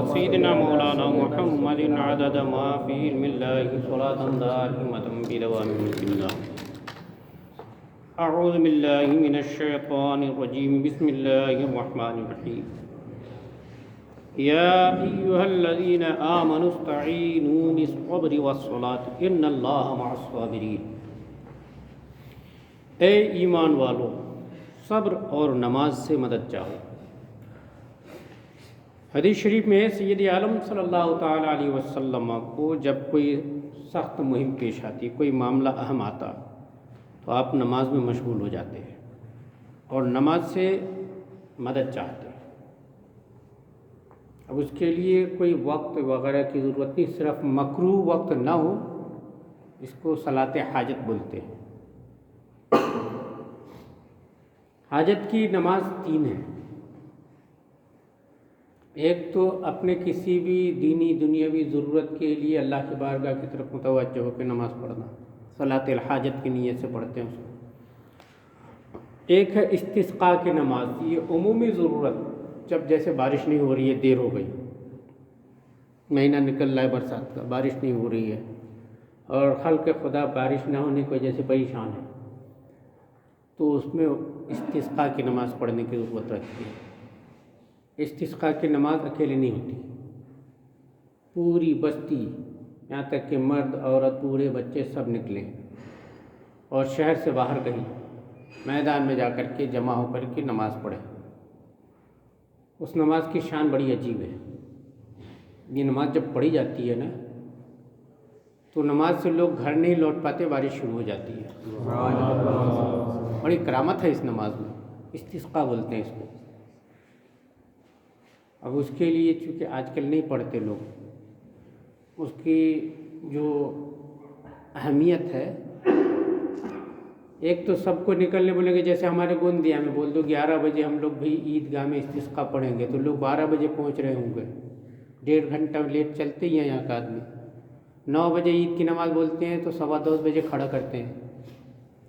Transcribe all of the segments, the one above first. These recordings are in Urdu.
سيدنا مولانا محمد عدد ما في علم الله صلاة دائمة بدوام ملك الله. أعوذ بالله من الشيطان الرجيم. بسم الله الرحمن الرحيم. يا أيها الذين آمنوا استعينوا بالصبر والصلاة إن الله مع الصابرين. اے ایمان والو، صبر اور نماز سے مدد چاہو. حدیث شریف میں سید عالم صلی اللہ تعالیٰ علیہ وسلم کو جب کوئی سخت مہم پیش آتی، کوئی معاملہ اہم آتا، تو آپ نماز میں مشغول ہو جاتے ہیں اور نماز سے مدد چاہتے ہیں. اب اس کے لیے کوئی وقت وغیرہ کی ضرورت نہیں، صرف مکروہ وقت نہ ہو، اس کو صلاۃ حاجت بولتے ہیں. حاجت کی نماز 3 ہیں. ایک تو اپنے کسی بھی دینی دنیاوی ضرورت کے لیے اللہ کی بارگاہ کی طرف متوجہ ہو کے نماز پڑھنا، صلاۃ الحاجت کی نیت سے پڑھتے ہیں اس کو. ایک ہے استسقاء کی نماز. یہ عمومی ضرورت، جب جیسے بارش نہیں ہو رہی ہے، دیر ہو گئی، مہینہ نکل رہا ہے برسات کا، بارش نہیں ہو رہی ہے اور خلق خدا بارش نہ ہونے کی وجہ سے پریشان ہے، تو اس میں استسقاء کی نماز پڑھنے کی ضرورت رہتی ہے. استسقاء کی نماز اکیلے نہیں ہوتی، پوری بستی، یہاں تک کہ مرد عورت بوڑھے بچے سب نکلیں اور شہر سے باہر کہیں میدان میں جا کر کے جمع ہو کر کے نماز پڑھیں. اس نماز کی شان بڑی عجیب ہے. یہ نماز جب پڑھی جاتی ہے نا، تو نماز سے لوگ گھر نہیں لوٹ پاتے، بارش شروع ہو جاتی ہے. بڑی کرامت ہے اس نماز میں، استسقاء بولتے ہیں اس کو. اب اس کے لیے چونکہ آج کل نہیں پڑھتے لوگ، اس کی جو اہمیت ہے، ایک تو سب کو نکلنے بولیں گے، جیسے ہمارے گوندیا میں بول دو 11 بجے ہم لوگ بھی عیدگاہ میں استسقاء پڑھیں گے، تو لوگ 12 بجے پہنچ رہے ہوں گے. 1.5 گھنٹہ لیٹ چلتے ہی ہیں یہاں کا آدمی. 9 بجے عید کی نماز بولتے ہیں تو 10:15 بجے کھڑا کرتے ہیں.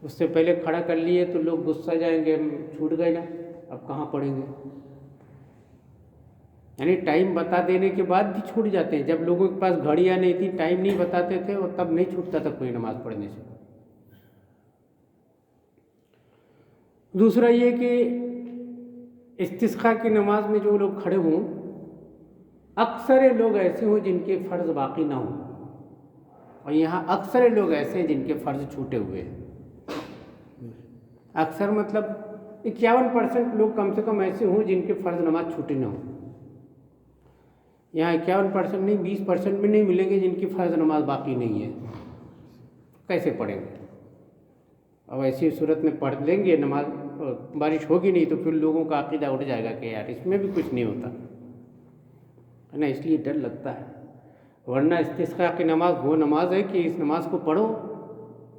اس سے پہلے کھڑا کر لیے تو لوگ غصہ جائیں گے، چھوٹ گئے نا، اب کہاں پڑھیں گے. یعنی ٹائم بتا دینے کے بعد بھی چھوٹ جاتے ہیں. جب لوگوں کے پاس گھڑیاں نہیں تھی، ٹائم نہیں بتاتے تھے، اور تب نہیں چھوٹتا تھا کوئی نماز پڑھنے سے. دوسرا یہ کہ استسقاء کی نماز میں جو لوگ کھڑے ہوں، اکثر لوگ ایسے ہوں جن کے فرض باقی نہ ہوں، اور یہاں اکثر لوگ ایسے ہیں جن کے فرض چھوٹے ہوئے ہیں. اکثر مطلب 51% لوگ کم سے کم ایسے ہوں جن کے فرض نماز چھوٹے نہ ہوں. یہاں 51% نہیں، 20% بھی نہیں ملیں گے جن کی فرض نماز باقی نہیں ہے. کیسے پڑھیں گے؟ اب ایسی صورت میں پڑھ لیں گے نماز، بارش ہوگی نہیں تو پھر لوگوں کا عقیدہ اٹھ جائے گا کہ یار اس میں بھی کچھ نہیں ہوتا ہے نا. اس لیے ڈر لگتا ہے. ورنہ استسقاء کی نماز وہ نماز ہے کہ اس نماز کو پڑھو،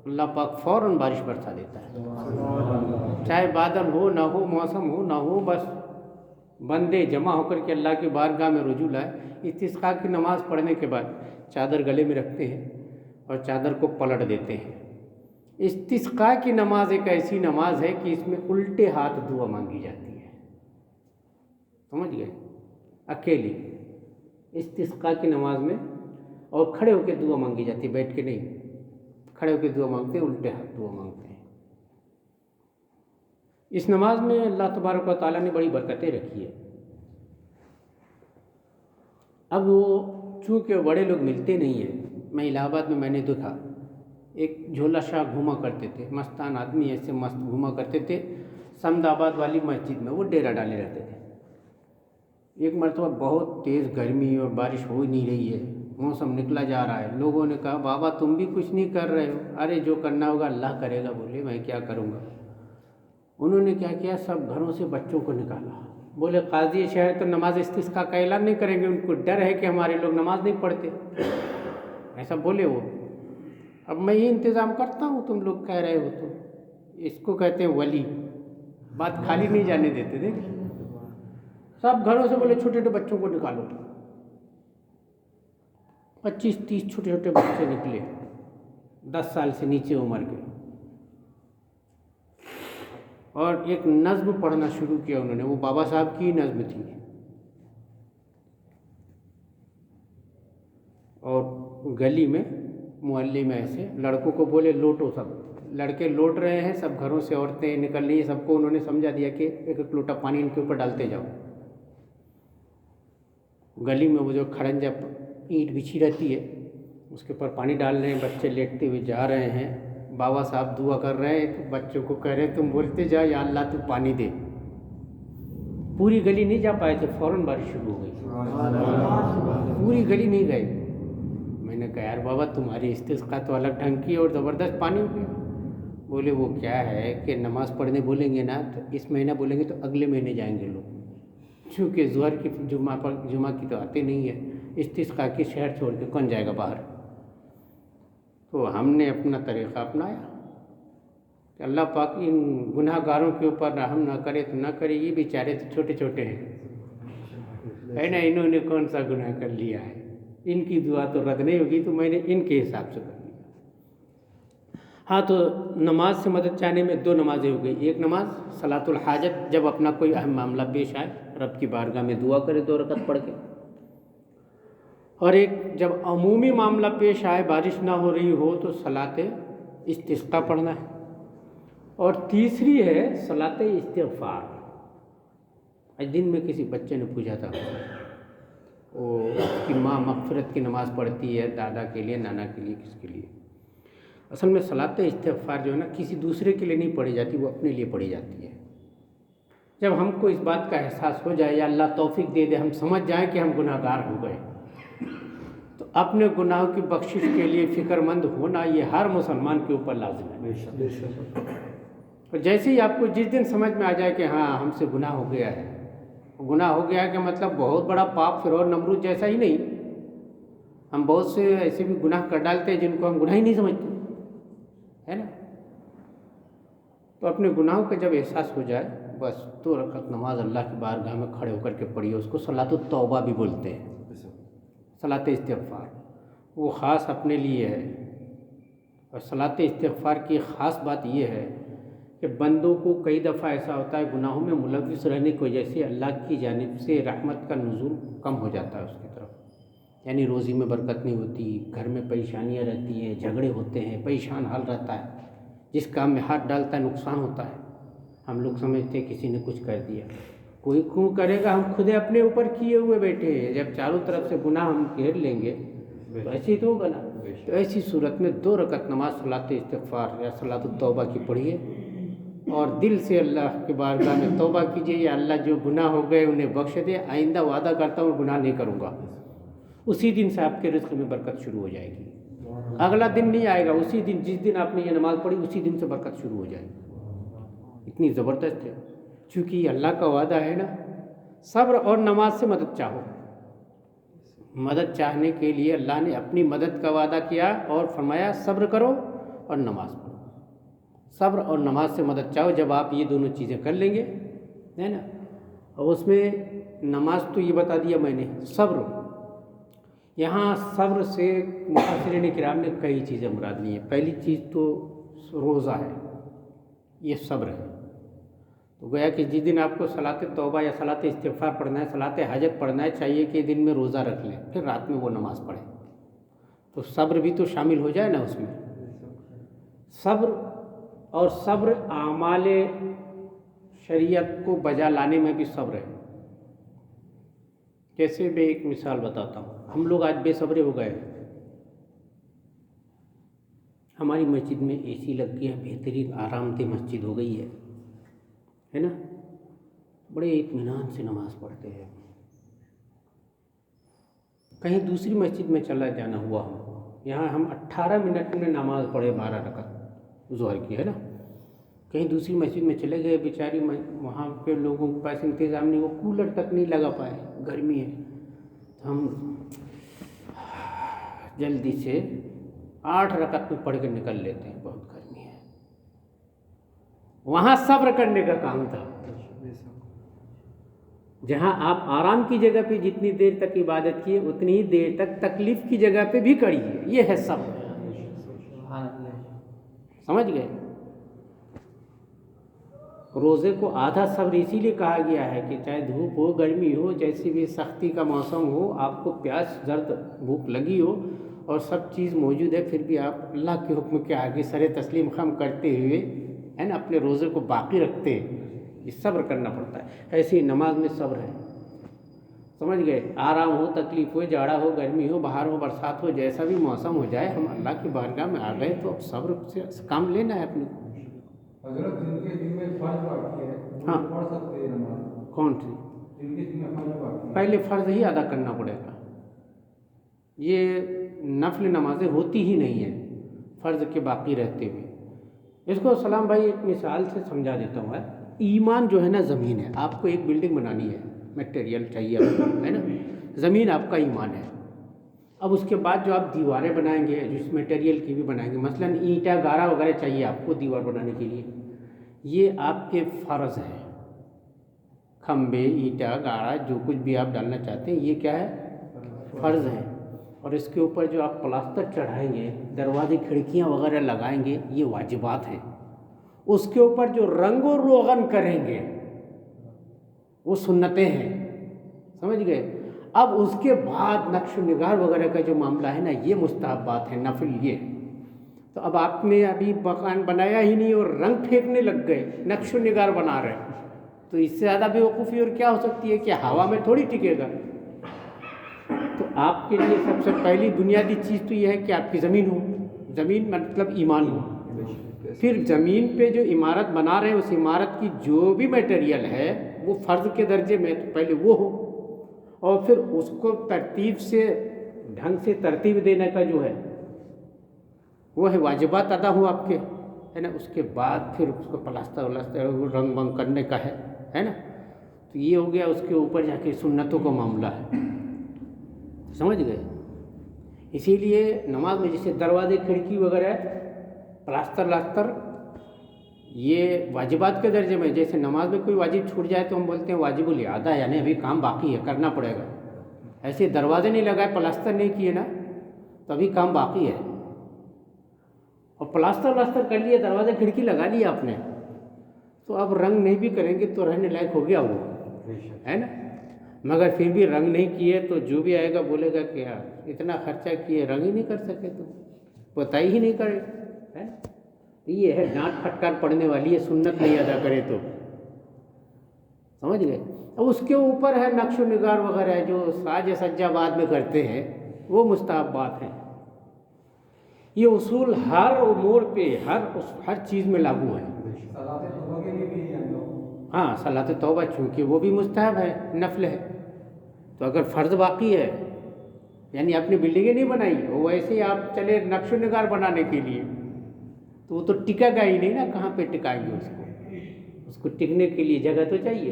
اللہ پاک فوراً بارش برسا دیتا ہے. چاہے بادل ہو نہ ہو، موسم ہو نہ ہو، بس بندے جمع ہو کر کے اللہ کی بارگاہ میں رجوع لائے. استسقاء کی نماز پڑھنے کے بعد چادر گلے میں رکھتے ہیں اور چادر کو پلٹ دیتے ہیں. استسقاء کی نماز ایک ایسی نماز ہے کہ اس میں الٹے ہاتھ دعا مانگی جاتی ہے. سمجھ گئے؟ اکیلی استسقاء کی نماز میں، اور کھڑے ہو کے دعا مانگی جاتی ہے، بیٹھ کے نہیں. کھڑے ہو کے دعا مانگتے ہیں، الٹے ہاتھ دعا مانگتے ہیں. اس نماز میں اللہ تبارک و تعالیٰ نے بڑی برکتیں رکھی ہے. اب وہ چونکہ بڑے لوگ ملتے نہیں ہیں، میں الہ آباد میں نے دیکھا ایک جھولا شاہ گھوما کرتے تھے، مستان آدمی ایسے مست گھوما کرتے تھے سمد آباد والی مسجد میں، وہ ڈیرا ڈالے رہتے تھے. ایک مرتبہ بہت تیز گرمی اور بارش ہو ہی نہیں رہی ہے، موسم نکلا جا رہا ہے. لوگوں نے کہا بابا تم بھی کچھ نہیں کر رہے ہو. ارے جو کرنا ہوگا اللہ کرے گا. بولے میں کیا کروں گا. انہوں نے کیا کیا، سب گھروں سے بچوں کو نکالا. بولے قاضی شہر تو نماز استسقاء کا اعلان نہیں کریں گے، ان کو ڈر ہے کہ ہمارے لوگ نماز نہیں پڑھتے. ایسا بولے وہ. اب میں یہ انتظام کرتا ہوں، تم لوگ کہہ رہے ہو. تو اس کو کہتے ہیں ولی. بات خالی نہیں جانے دیتے. دیکھ سب گھروں سے بولے چھوٹے چھوٹے بچوں کو نکالو. 25-30 چھوٹے چھوٹے بچے نکلے، 10 سال سے نیچے عمر کے، اور ایک نظم پڑھنا شروع کیا انہوں نے. وہ بابا صاحب کی نظم تھی. اور گلی میں محلے میں ایسے لڑکوں کو بولے لوٹو، سب لڑکے لوٹ رہے ہیں، سب گھروں سے عورتیں نکل رہی ہیں، سب کو انہوں نے سمجھا دیا کہ ایک ایک لوٹا پانی ان کے اوپر ڈالتے جاؤ۔ گلی میں وہ جو کھڑنجا اینٹ بچھی رہتی ہے اس کے اوپر پانی ڈال رہے ہیں، بچے لیٹتے ہوئے جا رہے ہیں، بابا صاحب دعا کر رہے ہیں، تو بچوں کو کہہ رہے ہیں تم بولتے جاؤ یا اللہ تو پانی دے۔ پوری گلی نہیں جا پائے تھے، فوراً بارش شروع ہو گئی، پوری گلی نہیں گئے۔ میں نے کہا یار بابا تمہاری استسقاء تو الگ ڈھنگ کی اور زبردست پانی ہو گیا۔ بولے وہ کیا ہے کہ نماز پڑھنے بولیں گے نا تو اس مہینہ بولیں گے تو اگلے مہینے جائیں گے لوگ، چونکہ ظہر کی جمعہ کی تو آتے نہیں ہے، استسقاء کی شہر چھوڑ کے کون جائے گا باہر۔ تو ہم نے اپنا طریقہ اپنایا کہ اللہ پاک ان گناہ گاروں کے اوپر رحم نہ کرے تو نہ کرے، یہ بیچارے تو چھوٹے چھوٹے ہیں، ہے نا، انہوں نے کون سا گناہ کر لیا ہے، ان کی دعا تو رد نہیں ہوگی، تو میں نے ان کے حساب سے کر لیا۔ ہاں تو نماز سے مدد چاہنے میں دو نمازیں ہو گئی، ایک نماز صلاۃ الحاجت، جب اپنا کوئی اہم معاملہ پیش آئے رب کی بارگاہ میں دعا کرے 2 رکعت پڑھ کے، اور ایک جب عمومی معاملہ پیش آئے بارش نہ ہو رہی ہو تو صلاۃ استسقاء پڑھنا ہے، اور تیسری ہے صلاۃ استغفار۔ آج دن میں کسی بچے نے پوچھا تھا وہ اس کی ماں مغفرت کی نماز پڑھتی ہے دادا کے لیے، نانا کے لیے، کس کے لیے؟ اصل میں صلاۃ استغفار جو ہے نا کسی دوسرے کے لیے نہیں پڑھی جاتی، وہ اپنے لیے پڑھی جاتی ہے۔ جب ہم کو اس بات کا احساس ہو جائے یا اللہ توفیق دے دے، ہم سمجھ جائیں کہ ہم گناہ گار ہو گئے، تو اپنے گناہوں کی بخشش کے لیے فکر مند ہونا یہ ہر مسلمان کے اوپر لازم ہے۔ اور جیسے ہی آپ کو جس دن سمجھ میں آ جائے کہ ہاں ہم سے گناہ ہو گیا ہے، گناہ ہو گیا کہ مطلب بہت بڑا پاپ فرعون نمرود جیسا ہی نہیں، ہم بہت سے ایسے بھی گناہ کر ڈالتے ہیں جن کو ہم گناہ ہی نہیں سمجھتے، ہے نا۔ تو اپنے گناہوں کا جب احساس ہو جائے بس 2 رکعت نماز اللہ کی بارگاہ میں کھڑے ہو کر کے پڑھیے، اس کو صلاۃ التوبہ بھی بولتے ہیں، صلاۃ استغفار، وہ خاص اپنے لیے ہے۔ اور صلاۃ استغفار کی خاص بات یہ ہے کہ بندوں کو کئی دفعہ ایسا ہوتا ہے گناہوں میں ملوث رہنے کی وجہ سے اللہ کی جانب سے رحمت کا نزول کم ہو جاتا ہے اس کی طرف، یعنی روزی میں برکت نہیں ہوتی، گھر میں پریشانیاں رہتی ہیں، جھگڑے ہوتے ہیں، پریشان حال رہتا ہے، جس کام میں ہاتھ ڈالتا ہے نقصان ہوتا ہے۔ ہم لوگ سمجھتے ہیں کسی نے کچھ کر دیا، کوئی کیوں کرے گا، ہم خود اپنے اوپر کیے ہوئے بیٹھے ہیں، جب چاروں طرف سے گناہ ہم گھیر لیں گے تو ایسے ہی تو ہوگا نا۔ تو ایسی صورت میں 2 رکعت نماز صلاۃ استغفار یا صلاۃ التوبہ کی پڑھیے، اور دل سے اللہ کی بارگاہ میں توبہ کیجیے، یا اللہ جو گناہ ہو گئے انہیں بخش دے، آئندہ وعدہ کرتا ہوں گناہ نہیں کروں گا۔ اسی دن سے آپ کے رزق میں برکت شروع ہو جائے گی، اگلا دن نہیں آئے گا، اسی دن جس دن آپ نے یہ نماز پڑھی اسی دن سے برکت شروع ہو جائے گی۔ اتنی زبردست ہے، چونکہ یہ اللہ کا وعدہ ہے نا، صبر اور نماز سے مدد چاہو۔ مدد چاہنے کے لیے اللہ نے اپنی مدد کا وعدہ کیا اور فرمایا صبر کرو اور نماز پڑھو۔ صبر اور نماز سے مدد چاہو، جب آپ یہ دونوں چیزیں کر لیں گے، ہے نا۔ اور اس میں نماز تو یہ بتا دیا میں نے، صبر، یہاں صبر سے مفسرین کرام نے کئی چیزیں مراد لی ہیں۔ پہلی چیز تو روزہ ہے، یہ صبر ہے۔ تو گویا کہ جس دن آپ کو صلاۃ توبہ یا صلاۃ استغفار پڑھنا ہے، صلاۃ حاجت پڑھنا ہے، چاہیے کہ دن میں روزہ رکھ لیں، پھر رات میں وہ نماز پڑھیں، تو صبر بھی تو شامل ہو جائے نا اس میں۔ صبر اور صبر اعمال شریعت کو بجا لانے میں بھی صبر ہے۔ جیسے میں ایک مثال بتاتا ہوں، ہم لوگ آج بے صبرے ہو گئے ہیں۔ ہماری مسجد میں اے سی لگ گیا، بہترین آرام دہ مسجد ہو گئی ہے نا، بڑے اطمینان سے نماز پڑھتے ہیں۔ کہیں دوسری مسجد میں چلا جانا ہوا ہم کو، یہاں ہم 18 منٹ میں نماز پڑھے 12 رکعت ظہر کی، ہے نا۔ کہیں دوسری مسجد میں چلے گئے، بیچاری وہاں کے لوگوں کے پاس انتظام نہیں، وہ کولر تک نہیں لگا پائے، گرمی ہے، تو ہم جلدی سے 8 رکعت میں پڑھ کے نکل لیتے ہیں، بہت گرمی ہے۔ وہاں صبر کرنے کا کام تھا، جہاں آپ آرام کی جگہ پہ جتنی دیر تک عبادت کیے اتنی ہی دیر تک تکلیف کی جگہ پہ بھی کریے، یہ ہے صبر۔ سمجھ گئے؟ روزے کو آدھا صبر اسی لیے کہا گیا ہے کہ چاہے دھوپ ہو، گرمی ہو، جیسی بھی سختی کا موسم ہو، آپ کو پیاس، درد، بھوک لگی ہو اور سب چیز موجود ہے، پھر بھی آپ اللہ کے حکم کے آگے سر تسلیم خم کرتے ہوئے ہے نا اپنے روزے کو باقی رکھتے ہیں، یہ صبر کرنا پڑتا ہے۔ ایسے ہی نماز میں صبر ہے، سمجھ گئے؟ آرام ہو، تکلیف ہو، جاڑا ہو، گرمی ہو، بہار ہو، برسات ہو، جیسا بھی موسم ہو جائے، ہم اللہ کی بارگاہ میں آ گئے تو اب صبر سے کام لینا ہے اپنے کو۔ حضرت جن کے دن میں فرض باقی ہے ہاں، وہ پڑھ سکتے ہیں نماز؟ کون سی؟ جن کے دن میں فرض باقی ہے پہلے فرض ہی ادا کرنا پڑے گا، یہ نفل نمازیں ہوتی ہی نہیں ہیں فرض کے باقی رہتے ہوئے۔ اس کو سلام بھائی ایک مثال سے سمجھا دیتا ہوں۔ ایمان جو ہے نا زمین ہے، آپ کو ایک بلڈنگ بنانی ہے، میٹیریل چاہیے آپ کو، ہے نا؟ زمین آپ کا ایمان ہے۔ اب اس کے بعد جو آپ دیواریں بنائیں گے، جس میٹیریل کی بھی بنائیں گے، مثلاً اینٹا گارا وغیرہ چاہیے آپ کو دیوار بنانے کے لیے، یہ آپ کے فرض ہے۔ کھمبے، اینٹا گارا جو کچھ بھی آپ ڈالنا چاہتے ہیں، یہ کیا ہے؟ فرض ہے۔ اور اس کے اوپر جو آپ پلاسٹر چڑھائیں گے، دروازے کھڑکیاں وغیرہ لگائیں گے، یہ واجبات ہیں۔ اس کے اوپر جو رنگ و روغن کریں گے وہ سنتیں ہیں، سمجھ گئے؟ اب اس کے بعد نقش و نگار وغیرہ کا جو معاملہ ہے نا، یہ مستحبات ہیں، نفل یہ۔ تو اب آپ نے ابھی مکان بنایا ہی نہیں اور رنگ پھینکنے لگ گئے، نقش و نگار بنا رہے، تو اس سے زیادہ بیوقوفی اور کیا ہو سکتی ہے کہ ہوا میں تھوڑی ٹکے گا۔ تو آپ کے لیے سب سے پہلی بنیادی چیز تو یہ ہے کہ آپ کی زمین ہو، زمین مطلب ایمان ہو۔ پھر زمین پہ جو عمارت بنا رہے ہیں، اس عمارت کی جو بھی میٹیریل ہے وہ فرض کے درجے میں، تو پہلے وہ ہو، اور پھر اس کو ترتیب سے، ڈھنگ سے ترتیب دینے کا جو ہے وہ ہے واجبات ادا ہو آپ کے، ہے نا؟ اس کے بعد پھر اس کو پلاسٹر ولاسٹر رنگ ونگ کرنے کا ہے نا؟ تو یہ ہو گیا، اس کے اوپر جا کے سنتوں کا معاملہ ہے، سمجھ گئے؟ اسی لیے نماز میں جیسے دروازے کھڑکی وغیرہ پلاسٹر لاستر، یہ واجبات کے درجے میں۔ جیسے نماز میں کوئی واجب چھوٹ جائے تو ہم بولتے ہیں واجب الاعادہ، یعنی ابھی کام باقی ہے، کرنا پڑے گا۔ ایسے دروازے نہیں لگائے، پلاسٹر نہیں کیے نا، تو ابھی کام باقی ہے۔ اور پلاسٹر ولاسٹر کر لیے، دروازے کھڑکی لگا لیا آپ نے، تو اب رنگ نہیں بھی کریں گے تو رہنے لائق ہو گیا وہ، ہے نا؟ مگر پھر بھی رنگ نہیں کیے تو جو بھی آئے گا بولے گا کہ یار اتنا خرچہ کیے، رنگ ہی نہیں کر سکے، تو بتائی ہی نہیں کرے، ہے نا؟ یہ ہے ڈانٹ پھٹکار پڑنے والی ہے، سنت نہیں ادا کرے تو، سمجھ گئے؟ اب اس کے اوپر ہے نقش و نگار وغیرہ جو ساج سجا بعد میں کرتے ہیں، وہ مستحبات ہیں۔ یہ اصول ہر امور پہ، ہر چیز میں لاگو ہے۔ صلاۃ توبہ کے لیے بھی ہم لوگ، ہاں، صلاۃ توبہ چونکہ وہ بھی مستحب ہے، نفل ہے، تو اگر فرض باقی ہے، یعنی اپنی بلڈنگیں نہیں بنائی، وہ ایسے ہی آپ چلے نقش و نگار بنانے کے لیے، تو وہ تو ٹکے گا ہی نہیں نا، کہاں پہ ٹکائیں گے اس کو؟ اس کو ٹکنے کے لیے جگہ تو چاہیے۔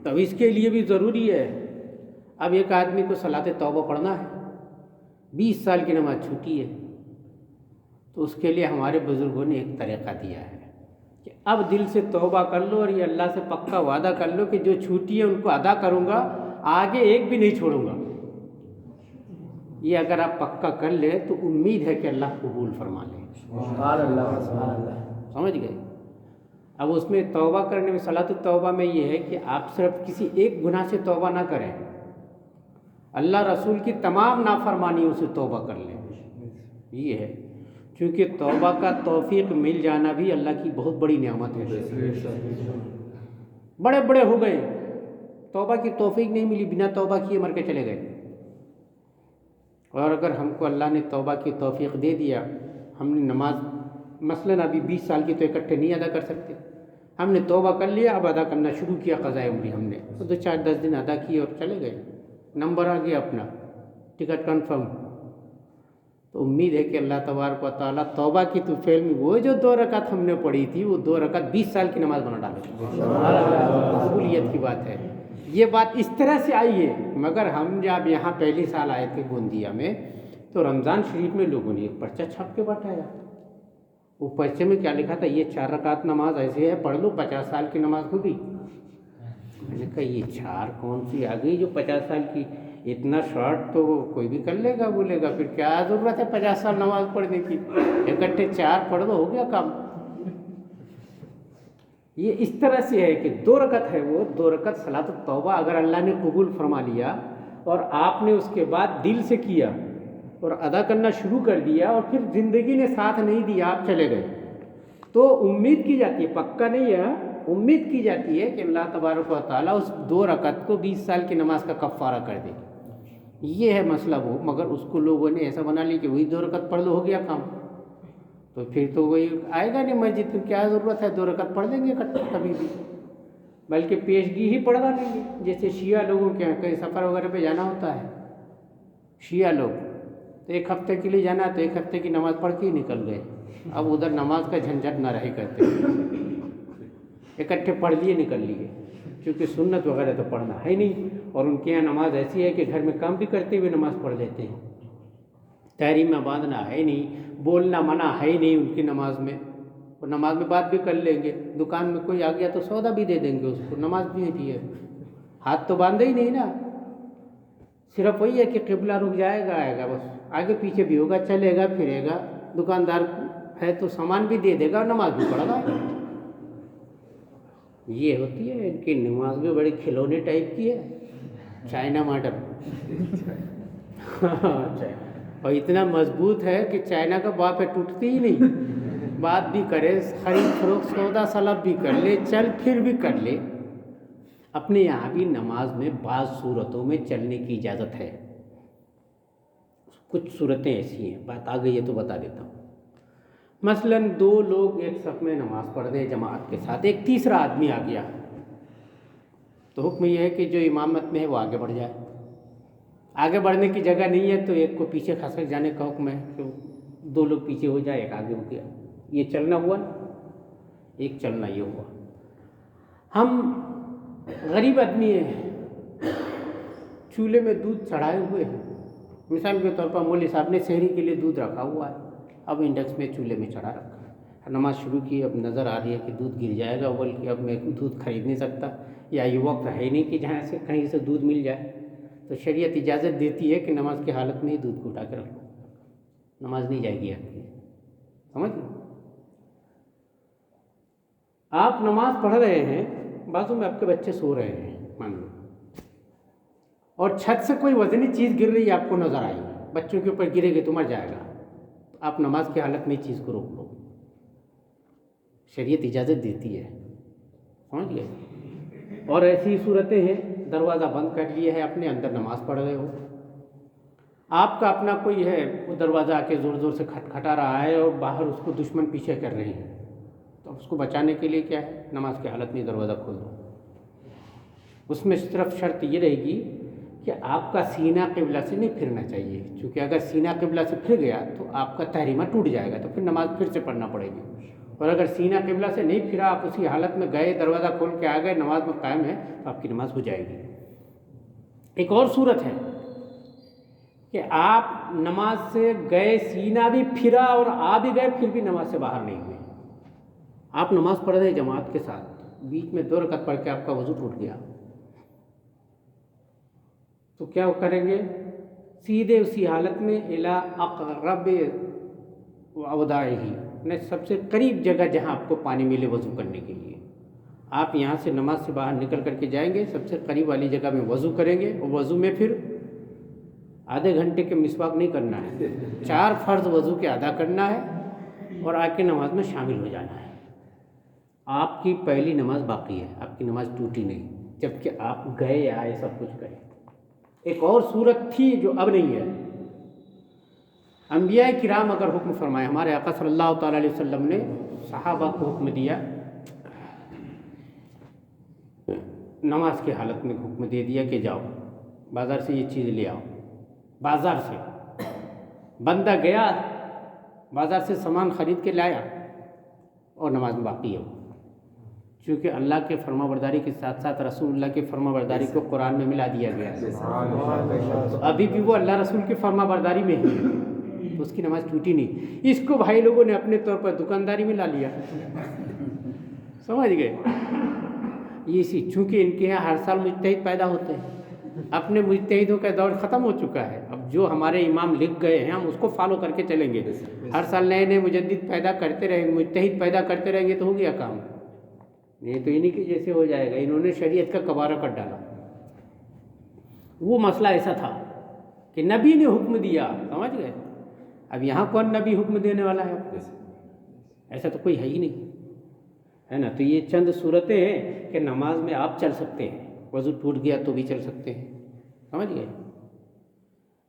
تو اس کے لیے بھی ضروری ہے، اب ایک آدمی کو صلاۃ توبہ پڑھنا ہے، 20 سال کی نماز چھوٹی ہے، تو اس کے لیے ہمارے بزرگوں نے ایک طریقہ دیا ہے کہ اب دل سے توبہ کر لو اور یہ اللہ سے پکا وعدہ کر لو کہ جو چھوٹی ہے ان کو ادا کروں گا، آگے ایک بھی نہیں چھوڑوں گا۔ یہ اگر آپ پکا کر لیں تو امید ہے کہ اللہ قبول فرما لے۔ سبحان اللہ، سبحان اللہ۔ سمجھ گئے؟ اب اس میں توبہ کرنے میں، صلاۃ التوبہ میں یہ ہے کہ آپ صرف کسی ایک گناہ سے توبہ نہ کریں، اللہ رسول کی تمام نافرمانیوں سے توبہ کر لیں، یہ ہے۔ کیونکہ توبہ کا توفیق مل جانا بھی اللہ کی بہت بڑی نعمت ہے۔ بڑے بڑے ہو گئے، توبہ کی توفیق نہیں ملی، بنا توبہ کیے مر کے چلے گئے۔ اور اگر ہم کو اللہ نے توبہ کی توفیق دے دیا، ہم نے نماز مثلاً ابھی 20 سال کی تو اکٹھے نہیں ادا کر سکتے، ہم نے توبہ کر لیا، اب ادا کرنا شروع کیا قضاء عمری، ہم نے تو 4-10 دن ادا کیے اور چلے گئے، نمبر آ گیا اپنا، ٹکٹ کنفرم۔ تو امید ہے کہ اللہ تبارک و تعالیٰ توبہ کی تو فعل میں وہ جو 2 رکعت ہم نے پڑھی تھی، وہ 2 رکعت 20 سال کی نماز بنا ڈالے۔ قبولیت کی بات ہے، یہ بات اس طرح سے آئی ہے۔ مگر ہم جب یہاں پہلی سال آئے تھے گوندیا میں، تو رمضان شریف میں لوگوں نے ایک پرچہ چھاپ کے بٹایا، وہ پرچے میں کیا لکھا تھا؟ یہ 4 رکعت نماز ایسے ہے، پڑھ لو، 50 سال کی نماز ہو گئی۔ میں نے کہا یہ 4 کون سی آ گئی جو 50 سال کی؟ اتنا شارٹ تو کوئی بھی کر لے گا، بولے گا پھر کیا ضرورت ہے 50 سال نماز پڑھنے کی، اکٹھے 4 پڑھ دو ہو گیا کام۔ یہ اس طرح سے ہے کہ 2 رکعت ہے، وہ 2 رکعت صلاۃ التوبہ اگر اللہ نے قبول فرما لیا اور آپ نے اس کے بعد دل سے کیا اور ادا کرنا شروع کر دیا اور پھر زندگی نے ساتھ نہیں دیا، آپ چلے گئے، تو امید کی جاتی ہے، پکا نہیں ہے، امید کی جاتی ہے کہ اللہ تبارک و تعالیٰ اس 2 رکعت کو 20 سال کی نماز کا کفارہ کر دے گی۔ یہ ہے مسئلہ وہ، مگر اس کو لوگوں نے ایسا بنا لی کہ وہی 2 رکعت پڑھ لو ہو گیا کام، تو پھر تو وہی آئے گا نہیں مسجد، پھر کیا ضرورت ہے 2 رکعت پڑھ لیں گے کبھی بھی، بلکہ پیشگی ہی پڑھوا لیں گے۔ جیسے شیعہ لوگوں کے یہاں کہیں سفر وغیرہ پہ جانا ہوتا ہے، شیعہ لوگ تو 1 ہفتے کے لیے جانا تو 1 ہفتے کی نماز پڑھ کے ہی نکل گئے، اب ادھر نماز کا جھنجھٹ نہ رہے کرتے، اکٹھے پڑھ لیے نکل لیے، کیونکہ سنت وغیرہ تو پڑھنا ہے نہیں، اور ان کے یہاں نماز ایسی ہے کہ گھر میں کام بھی کرتے ہوئے نماز پڑھ لیتے ہیں، تحریم میں باندھنا ہے نہیں، بولنا منع ہے نہیں ان کی نماز میں، اور نماز میں بات بھی کر لیں گے، دکان میں کوئی آ گیا تو سودا بھی دے دیں گے اس کو، نماز بھی دی ہے، ہاتھ تو باندھے ہی نہیں نا، صرف وہی ہے کہ قبلہ رک جائے گا آئے گا، بس آگے پیچھے بھی ہوگا، چلے گا پھرے گا، دکاندار ہے تو سامان بھی دے دے گا اور نماز بھی پڑھے گا۔ یہ ہوتی ہے ان کی نماز بھی بڑی کھلونے ٹائپ کی ہے، چائنا ماڈل، اور اتنا مضبوط ہے کہ چائنا کا باپ ہے، ٹوٹتی ہی نہیں، بات بھی کرے، خرید فروخت سودا سلب بھی کر لے، چل پھر بھی کر لے۔ اپنے یہاں بھی نماز میں بعض صورتوں میں چلنے کی اجازت ہے، کچھ صورتیں ایسی ہیں، بات آ گئی ہے تو بتا دیتا ہوں۔ مثلاً 2 لوگ ایک صف میں نماز پڑھ رہے جماعت کے ساتھ، ایک تیسرا آدمی آ گیا، تو حکم یہ ہے کہ جو امامت میں ہے وہ آگے بڑھ جائے، آگے بڑھنے کی جگہ نہیں ہے تو ایک کو پیچھے کھسک جانے کا حکم ہے کہ 2 لوگ پیچھے ہو جائے، ایک آگے ہو گیا، یہ چلنا ہوا نا، ایک چلنا یہ ہوا۔ ہم غریب آدمی ہیں، چولہے میں دودھ چڑھائے ہوئے ہیں، مثال کے طور پر مولوی صاحب نے سحری کے لیے دودھ رکھا ہوا ہے، اب انڈکس میں چولہے میں چڑھا رکھا ہے، نماز شروع کی، اب نظر آ رہی ہے کہ دودھ گر جائے گا، بلکہ اب میں دودھ خرید نہیں سکتا، یا یہ وقت ہے نہیں کہ جہاں سے کہیں سے دودھ مل جائے، تو شریعت اجازت دیتی ہے کہ نماز کی حالت میں ہی دودھ کو اٹھا کے رکھ لو، نماز نہیں جائے گی آپ کی، سمجھ لو۔ آپ نماز پڑھ رہے ہیں، بازو میں آپ کے بچے سو رہے ہیں مان لو، اور چھت سے کوئی وزنی چیز گر رہی ہے، آپ کو نظر آئی، بچوں کے اوپر گرے گی تو مر جائے گا، تو آپ نماز کی حالت میں اس چیز کو روک لو، شریعت اجازت دیتی ہے، سمجھ گئے۔ اور ایسی صورتیں ہیں دروازہ بند کر لیے ہے، اپنے اندر نماز پڑھ رہے ہو، آپ کا اپنا کوئی ہے وہ دروازہ آ کے زور زور سے کھٹکھٹا رہا ہے اور باہر اس کو دشمن پیچھے کر رہے ہیں، تو اس کو بچانے کے لیے کیا ہے، نماز کی حالت میں دروازہ کھول دو۔ اس میں صرف شرط یہ رہے گی کہ آپ کا سینہ قبلہ سے نہیں پھرنا چاہیے، چونکہ اگر سینہ قبلہ سے پھر گیا تو آپ کا تحریمہ ٹوٹ جائے گا، تو پھر نماز پھر سے پڑھنا پڑے گی، اور اگر سینہ قبلہ سے نہیں پھرا، آپ اسی حالت میں گئے، دروازہ کھول کے آ گئے، نماز میں قائم ہے، تو آپ کی نماز ہو جائے گی۔ ایک اور صورت ہے کہ آپ نماز سے گئے، سینہ بھی پھرا اور آ بھی گئے، پھر بھی نماز سے باہر نہیں ہوئے، آپ نماز پڑھ رہے جماعت کے ساتھ، بیچ میں 2 رکعت پڑھ کے آپ کا وضو ٹوٹ گیا، تو کیا کریں گے، سیدھے اسی حالت میں الی اقرب اوضاعہ، سب سے قریب جگہ جہاں آپ کو پانی ملے وضو کرنے کے لیے، آپ یہاں سے نماز سے باہر نکل کر کے جائیں گے، سب سے قریب والی جگہ میں وضو کریں گے، اور وضو میں پھر آدھے گھنٹے کے مسواک نہیں کرنا ہے، 4 فرض وضو کے ادا کرنا ہے اور آ کے نماز میں شامل ہو جانا ہے، آپ کی پہلی نماز باقی ہے، آپ کی نماز ٹوٹی نہیں، جبکہ آپ گئے آئے سب کچھ کرے۔ ایک اور صورت تھی جو اب نہیں ہے، انبیاء کرام اگر حکم فرمائے، ہمارے آقا صلی اللہ تعالیٰ علیہ وسلم نے صحابہ کو حکم دیا، نماز کی حالت میں حکم دے دیا کہ جاؤ بازار سے یہ چیز لے آؤ، بازار سے بندہ گیا، بازار سے سامان خرید کے لایا، اور نماز میں باقی ہے، چونکہ اللہ کے فرما برداری کے ساتھ ساتھ رسول اللہ کے فرما برداری کو قرآن میں ملا دیا گیا ہے، تو ابھی بھی وہ اللہ رسول کی فرما برداری میں ہے، تو اس کی نماز ٹوٹی نہیں۔ اس کو بھائی لوگوں نے اپنے طور پر دکانداری میں لا لیا، سمجھ گئے، چونکہ ان کے یہاں ہر سال مجتہد پیدا ہوتے ہیں، اپنے مجتہدوں کا دور ختم ہو چکا ہے. اب جو ہمارے امام لکھ گئے ہیں ہم اس کو فالو کر کے چلیں گے. ہر سال نئے نئے مجدد پیدا کرتے رہیں گے، مجتہد پیدا کرتے رہیں گے تو ہو گیا کام. نہیں تو انہی کی جیسے ہو جائے گا. انہوں نے شریعت کا کباڑہ کر ڈالا. وہ مسئلہ ایسا تھا کہ نبی نے حکم دیا، سمجھ گئے. اب یہاں کون نبی حکم دینے والا ہے آپ کو؟ ایسا تو کوئی ہے ہی نہیں، ہے نا. تو یہ چند صورتیں ہیں کہ نماز میں آپ چل سکتے ہیں. وضو ٹوٹ گیا تو بھی چل سکتے ہیں، سمجھ گئے.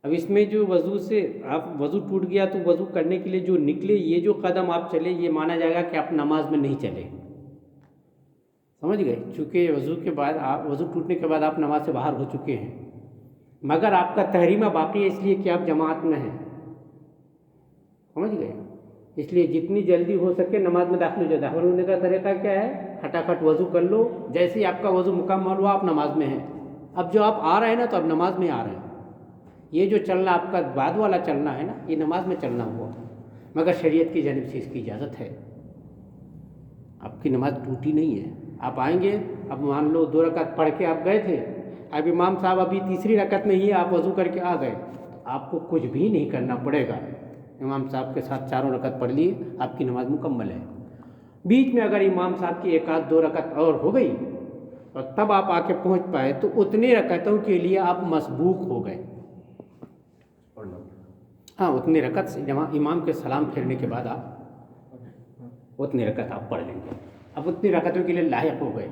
اب اس میں جو وضو سے آپ وضو ٹوٹ گیا تو وضو کرنے کے لیے جو نکلے، یہ جو قدم آپ چلے یہ مانا جائے گا کہ آپ نماز میں نہیں چلے، سمجھ گئے. چونکہ وضو ٹوٹنے کے بعد آپ نماز سے باہر ہو چکے ہیں، مگر آپ کا تحریمہ باقی ہے اس لیے کہ آپ جماعت میں ہیں، سمجھ گئے. اس لیے جتنی جلدی ہو سکے نماز میں داخل ہو جائے. داخل ہونے کا طریقہ کیا ہے؟ کھٹاکھٹ وضو کر لو. جیسے ہی آپ کا وضو مکمل ہوا آپ نماز میں ہیں. اب جو آپ آ رہے ہیں نا تو اب نماز میں آ رہے ہیں. یہ جو چلنا آپ کا بعد والا چلنا ہے نا یہ نماز میں چلنا ہوا، مگر شریعت کی جانب سے اس کی اجازت ہے. آپ کی نماز ٹوٹی نہیں ہے. آپ آئیں گے، اب مان لو 2 رکعت پڑھ کے آپ گئے تھے، اب امام صاحب ابھی تیسری رکعت میں ہی آپ وضو کر کے آ گئے، آپ کو کچھ بھی نہیں کرنا پڑے گا. امام صاحب کے ساتھ 4 رکعت پڑھ لی، آپ کی نماز مکمل ہے. بیچ میں اگر امام صاحب کی 1-2 رکعت اور ہو گئی اور تب آپ آ کے پہنچ پائے تو اتنی رکعتوں کے لیے آپ مسبوق ہو گئے. ہاں، اتنی رکعت سے امام کے سلام پھیرنے کے بعد آپ اتنی رکعت آپ پڑھ لیں گے. اب اتنی رکعتوں کے لیے لاحق ہو گئے.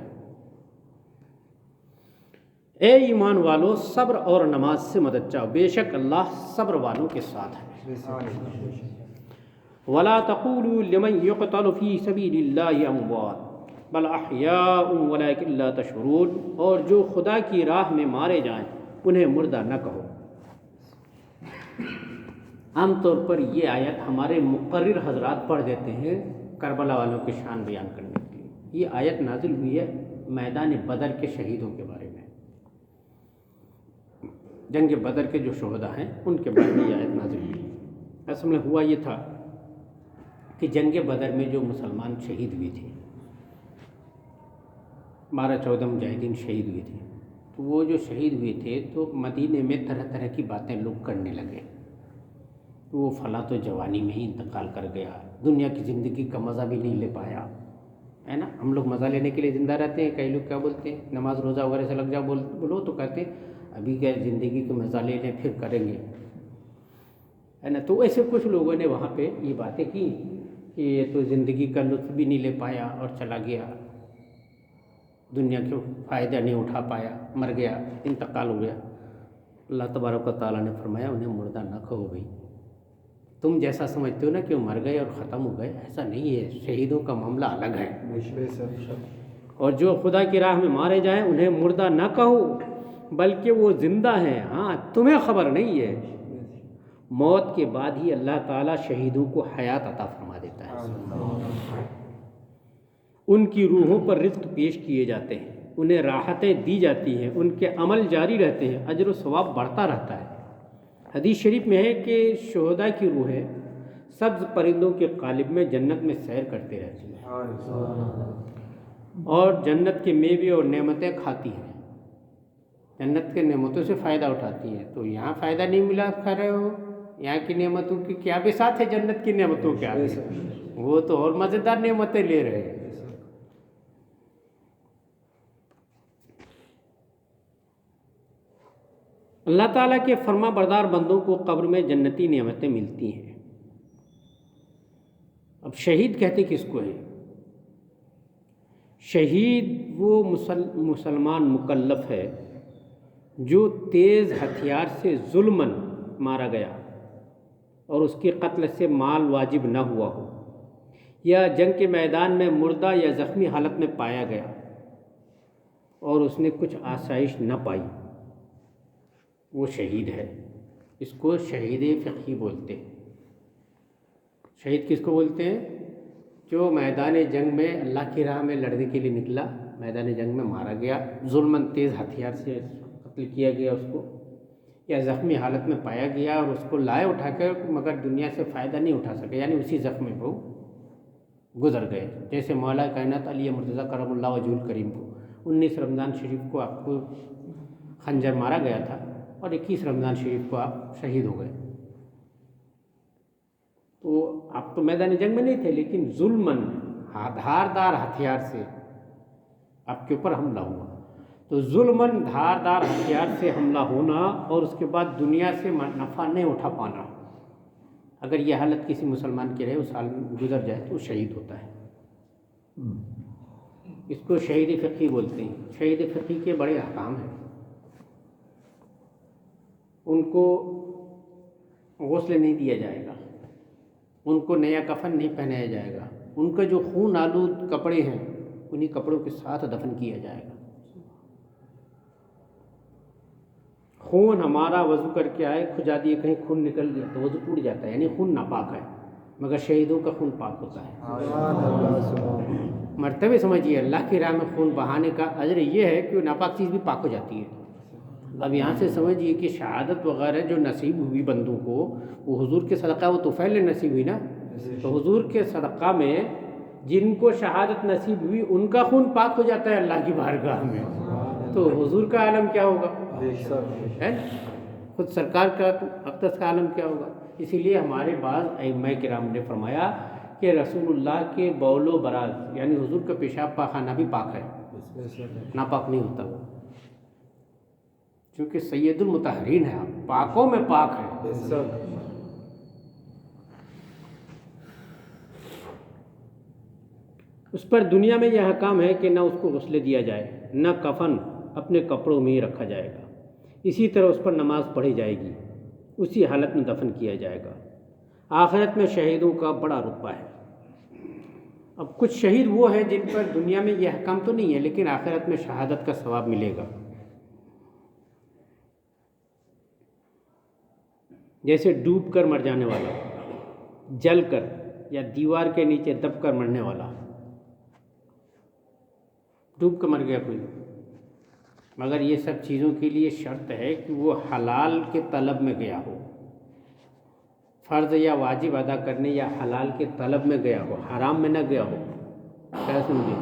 اے ایمان والو، صبر اور نماز سے مدد چاہو، بے شک اللہ صبر والوں کے ساتھ ہے. وَلَا تَقُولُوا لِمَنْ يُقْتَلُ فِي سَبِيلِ اللَّهِ أَمْوَاتٌ بَلْ أَحْيَاءٌ وَلَٰكِن لَّا تَشْعُرُونَ. اور جو خدا کی راہ میں مارے جائیں انہیں مردہ نہ کہو. عام طور پر یہ آیت ہمارے مقرر حضرات پڑھ دیتے ہیں کربلا والوں کی شان بیان کرنے کے لیے. یہ آیت نازل ہوئی ہے میدان بدر کے شہیدوں کے بارے میں. جنگ بدر کے جو شہداء ہیں ان کے بارے میں یہ آیت نازل ہوئی. اصل میں ہوا یہ تھا کہ جنگ بدر میں جو مسلمان شہید ہوئے تھے، 12-14 مجاہدین شہید ہوئے تھے، تو وہ جو شہید ہوئے تھے تو مدینے میں طرح طرح کی باتیں لوگ کرنے لگے. وہ فلاں تو جوانی میں ہی انتقال کر گیا، دنیا کی زندگی کا مزہ بھی نہیں لے پایا، ہے نا. ہم لوگ مزہ لینے کے لیے زندہ رہتے ہیں. کئی لوگ کیا بولتے ہیں، نماز روزہ وغیرہ سے لگ جاؤ بولو تو کہتے ہیں ابھی کیا زندگی کا مزہ لے لیں پھر کریں گے، ہے نا. تو ایسے کچھ لوگوں نے وہاں پہ یہ باتیں کی کہ یہ تو زندگی کا لطف بھی نہیں لے پایا اور چلا گیا، دنیا کے فائدہ نہیں اٹھا پایا، مر گیا، انتقال ہو گیا. اللہ تبارک و تعالیٰ نے فرمایا انہیں مردہ نہ کہو بھائی. تم جیسا سمجھتے ہو نا کہ وہ مر گئے اور ختم ہو گئے، ایسا نہیں ہے. شہیدوں کا معاملہ الگ ہے. اور جو خدا کی راہ میں مارے جائیں انہیں مردہ نہ کہو بلکہ وہ زندہ ہیں. ہاں، تمہیں خبر نہیں ہے، موت کے بعد ہی اللہ تعالیٰ شہیدوں کو حیات عطا فرما دیتا ہے. ان کی روحوں پر رزق پیش کیے جاتے ہیں، انہیں راحتیں دی جاتی ہیں، ان کے عمل جاری رہتے ہیں، اجر و ثواب بڑھتا رہتا ہے. حدیث شریف میں ہے کہ شہداء کی روحیں سبز پرندوں کے قالب میں جنت میں سیر کرتے رہتی ہیں اور جنت کے میوے اور نعمتیں کھاتی ہیں، جنت کے نعمتوں سے فائدہ اٹھاتی ہیں. تو یہاں فائدہ نہیں ملا کھا رہے ہو، یہاں کی نعمتوں کی کیا بھی ساتھ ہے جنت کی نعمتوں کے آگے، وہ تو اور مزیدار نعمتیں لے رہے ہیں. اللہ تعالیٰ کے فرما بردار بندوں کو قبر میں جنتی نعمتیں ملتی ہیں. اب شہید کہتے کس کو ہیں؟ شہید وہ مسلمان مکلف ہے جو تیز ہتھیار سے ظلماً مارا گیا اور اس کے قتل سے مال واجب نہ ہوا ہو، یا جنگ کے میدان میں مردہ یا زخمی حالت میں پایا گیا اور اس نے کچھ آسائش نہ پائی، وہ شہید ہے. اس کو شہید فقہی بولتے ہیں. شہید کس کو بولتے ہیں؟ جو میدان جنگ میں اللہ کی راہ میں لڑنے کے لیے نکلا، میدان جنگ میں مارا گیا، ظلماً تیز ہتھیار سے قتل کیا گیا اس کو، یا زخمی حالت میں پایا گیا اور اس کو لائے اٹھا کر مگر دنیا سے فائدہ نہیں اٹھا سکے، یعنی اسی زخم میں وہ گزر گئے. جیسے مولا کائنات علی مرتضیٰ کرم اللہ وجہ الکریم کو 19 رمضان شریف کو آپ کو خنجر مارا گیا تھا اور 21 رمضان شریف کو آپ شہید ہو گئے. تو آپ تو میدان جنگ میں نہیں تھے، لیکن ظلماً دھاردار ہتھیار سے آپ کے اوپر حملہ ہوا. تو ظلماً دھاردار ہتھیار سے حملہ ہونا اور اس کے بعد دنیا سے نفع نہیں اٹھا پانا، اگر یہ حالت کسی مسلمان کی رہے، اس حال میں گزر جائے تو شہید ہوتا ہے. اس کو شہید فقہی بولتے ہیں. شہید فقہی کے بڑے احکام ہیں. ان کو غسل نہیں دیا جائے گا، ان کو نیا کفن نہیں پہنایا جائے گا، ان کا جو خون آلود کپڑے ہیں انہی کپڑوں کے ساتھ دفن کیا جائے گا. خون ہمارا وضو کر کے آئے، کھجا دیے، کہیں خون نکل گیا تو وضو ٹوٹ جاتا ہے، یعنی خون ناپاک ہے، مگر شہیدوں کا خون پاک ہوتا ہے. مرتبے سمجھیے، اللہ کی راہ میں خون بہانے کا اجر یہ ہے کہ وہ ناپاک چیز بھی پاک ہو جاتی ہے. اب یہاں سے سمجھیے کہ شہادت وغیرہ جو نصیب ہوئی بندوں کو، وہ حضور کے صدقہ، وہ تو پہلے نصیب ہوئی نا. تو حضور کے صدقہ میں جن کو شہادت نصیب ہوئی ان کا خون پاک ہو جاتا ہے اللہ کی بارگاہ میں، تو حضور کا عالم کیا ہوگا، ہے خود سرکار کا اقدس کا عالم کیا ہوگا. اسی لیے ہمارے بعض ائمہ کرام نے فرمایا کہ رسول اللہ کے بول و براز، یعنی حضور کا پیشاب پاخانہ بھی پاک ہے، ناپاک نہیں ہوتا وہ، کیونکہ سید المطہرین ہے، آپ پاکوں میں پاک ہے. اس پر دنیا میں یہ حکام ہے کہ نہ اس کو غسل دیا جائے، نہ کفن اپنے کپڑوں میں ہی رکھا جائے گا. اسی طرح اس پر نماز پڑھی جائے گی، اسی حالت میں دفن کیا جائے گا. آخرت میں شہیدوں کا بڑا رتبہ ہے. اب کچھ شہید وہ ہیں جن پر دنیا میں یہ حکام تو نہیں ہے، لیکن آخرت میں شہادت کا ثواب ملے گا. جیسے ڈوب کر مر جانے والا، جل کر یا دیوار کے نیچے دب کر مرنے والا. ڈوب کر مر گیا کوئی، مگر یہ سب چیزوں کے لیے شرط ہے کہ وہ حلال کے طلب میں گیا ہو، فرض یا واجب ادا کرنے یا حلال کے طلب میں گیا ہو، حرام میں نہ گیا ہو. کیا سمجھے؟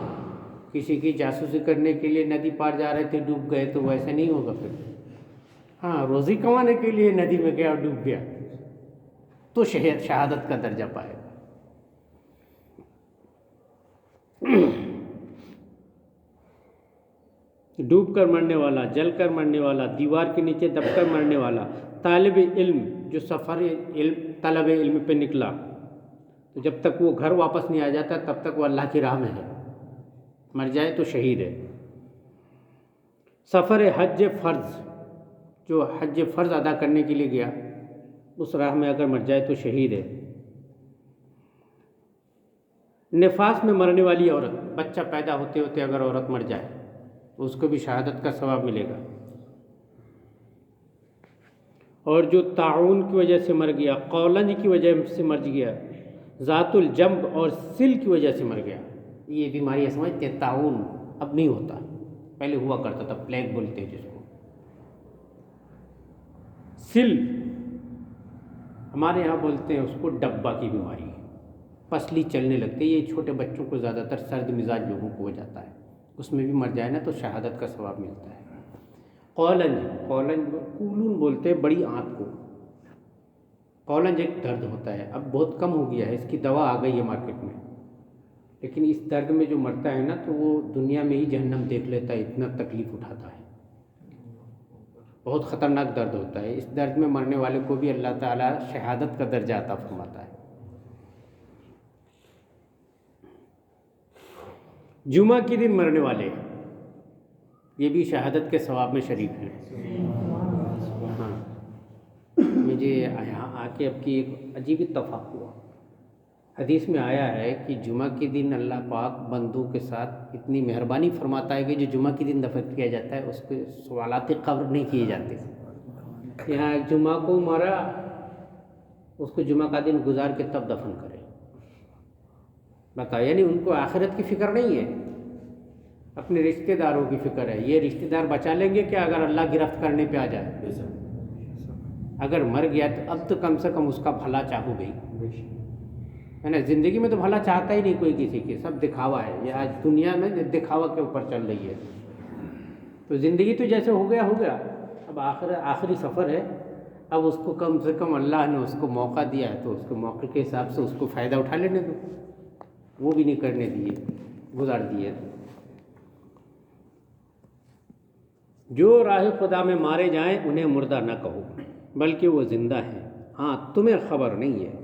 کسی کی جاسوسی کرنے کے لیے ندی پار جا رہے تھے، ڈوب گئے، تو ویسے نہیں ہوگا پھر. ہاں، روزی کمانے کے لیے ندی میں گیا اور ڈوب گیا تو شہادت کا درجہ پائے گا. ڈوب کر مرنے والا، جل کر مرنے والا، دیوار کے نیچے دب کر مرنے والا، طالب علم جو سفر طلب علم پہ نکلا، تو جب تک وہ گھر واپس نہیں آ جاتا تب تک وہ اللہ کی راہ میں ہے، مر جائے تو شہید ہے. سفر حج فرض جو حج فرض ادا کرنے کے لیے گیا، اس راہ میں اگر مر جائے تو شہید ہے. نفاس میں مرنے والی عورت، بچہ پیدا ہوتے ہوتے اگر عورت مر جائے تو اس کو بھی شہادت کا ثواب ملے گا. اور جو طاعون کی وجہ سے مر گیا، قولنج کی وجہ سے مر گیا، ذات الجنب اور سل کی وجہ سے مر گیا. یہ بیماریاں سمجھتے ہیں، طاعون اب نہیں ہوتا، پہلے ہوا کرتا تھا، پلیگ بولتے ہیں جس کو. سل ہمارے یہاں بولتے ہیں اس کو ڈبہ کی بیماری، پسلی چلنے لگتے. یہ چھوٹے بچوں کو زیادہ تر سرد مزاج لوگوں کو ہو جاتا ہے، اس میں بھی مر جائے نا تو شہادت کا ثواب ملتا ہے. قولنج قولون بولتے ہیں بڑی آنت کو. قولنج ایک درد ہوتا ہے، اب بہت کم ہو گیا ہے، اس کی دوا آ گئی ہے مارکیٹ میں، لیکن اس درد میں جو مرتا ہے نا تو وہ دنیا میں ہی جہنم دیکھ لیتا ہے، اتنا تکلیف اٹھاتا ہے، بہت خطرناک درد ہوتا ہے. اس درد میں مرنے والے کو بھی اللہ تعالیٰ شہادت کا درجہ عطا فرماتا ہے. جمعہ کے دن مرنے والے یہ بھی شہادت کے ثواب میں شریک ہیں. ہاں، مجھے یہاں آ کے اب کی ایک عجیب اتفاق ہوا. حدیث میں آیا ہے کہ جمعہ کے دن اللہ پاک بندوں کے ساتھ اتنی مہربانی فرماتا ہے کہ جو جمعہ کے دن دفن کیا جاتا ہے اس کے سوالات قبر نہیں کیے جاتے. یہاں ایک جمعہ کو مارا، اس کو جمعہ کا دن گزار کے تب دفن کرے. بتاؤ، یعنی ان کو آخرت کی فکر نہیں ہے، اپنے رشتہ داروں کی فکر ہے. یہ رشتہ دار بچا لیں گے کہ اگر اللہ گرفت کرنے پہ آ جائے؟ اگر مر گیا تو اب تو کم سے کم اس کا بھلا چاہو بھائی، ہے نا. زندگی میں تو بھلا چاہتا ہی نہیں کوئی کسی کے، سب دکھاوا ہے. یہ آج دنیا میں دکھاوا کے اوپر چل رہی ہے. تو زندگی تو جیسے ہو گیا ہو گیا، اب آخری سفر ہے، اب اس کو کم سے کم اللہ نے اس کو موقع دیا ہے تو اس کو موقع کے حساب سے اس کو فائدہ اٹھا لینے دو، وہ بھی نہیں کرنے دیے، گزار دیے۔ جو راہ خدا میں مارے جائیں انہیں مردہ نہ کہو بلکہ وہ زندہ ہیں، ہاں تمہیں خبر نہیں ہے۔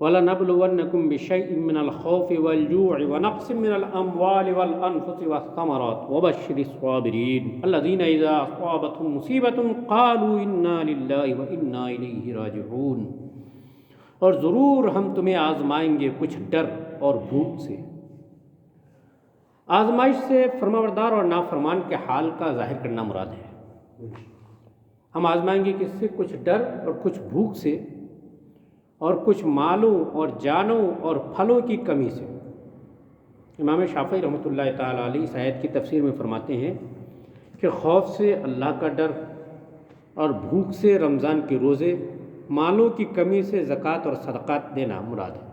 وَلَنَبْلُوَنَّكُمْ بِشَيْءٍ مِّنَ الْخَوْفِ وَالْجُوعِ وَنَقْصٍ مِّنَ الْأَمْوَالِ وَالْأَنفُسِ وَالثَّمَرَاتِ وَبَشِّرِ الصَّابِرِينَ الَّذِينَ إِذَا أَصَابَتْهُم مُّصِيبَةٌ قَالُوا إِنَّا لِلَّهِ وَإِنَّا إِلَيْهِ رَاجِعُونَ، اور ضرور ہم تمہیں آزمائیں گے کچھ ڈر اور بھوک سے۔ آزمائش سے فرمانبردار اور نافرمان کے حال کا ظاہر کرنا مراد ہے۔ ہم آزمائیں گے کس سے؟ کچھ ڈر اور کچھ بھوک سے، اور کچھ مالوں اور جانوں اور پھلوں کی کمی سے۔ امام شافعی رحمۃ اللہ تعالیٰ علیہ اس آیت کی تفسیر میں فرماتے ہیں کہ خوف سے اللہ کا ڈر، اور بھوک سے رمضان کے روزے، مالوں کی کمی سے زکوٰۃ اور صدقات دینا مراد ہے،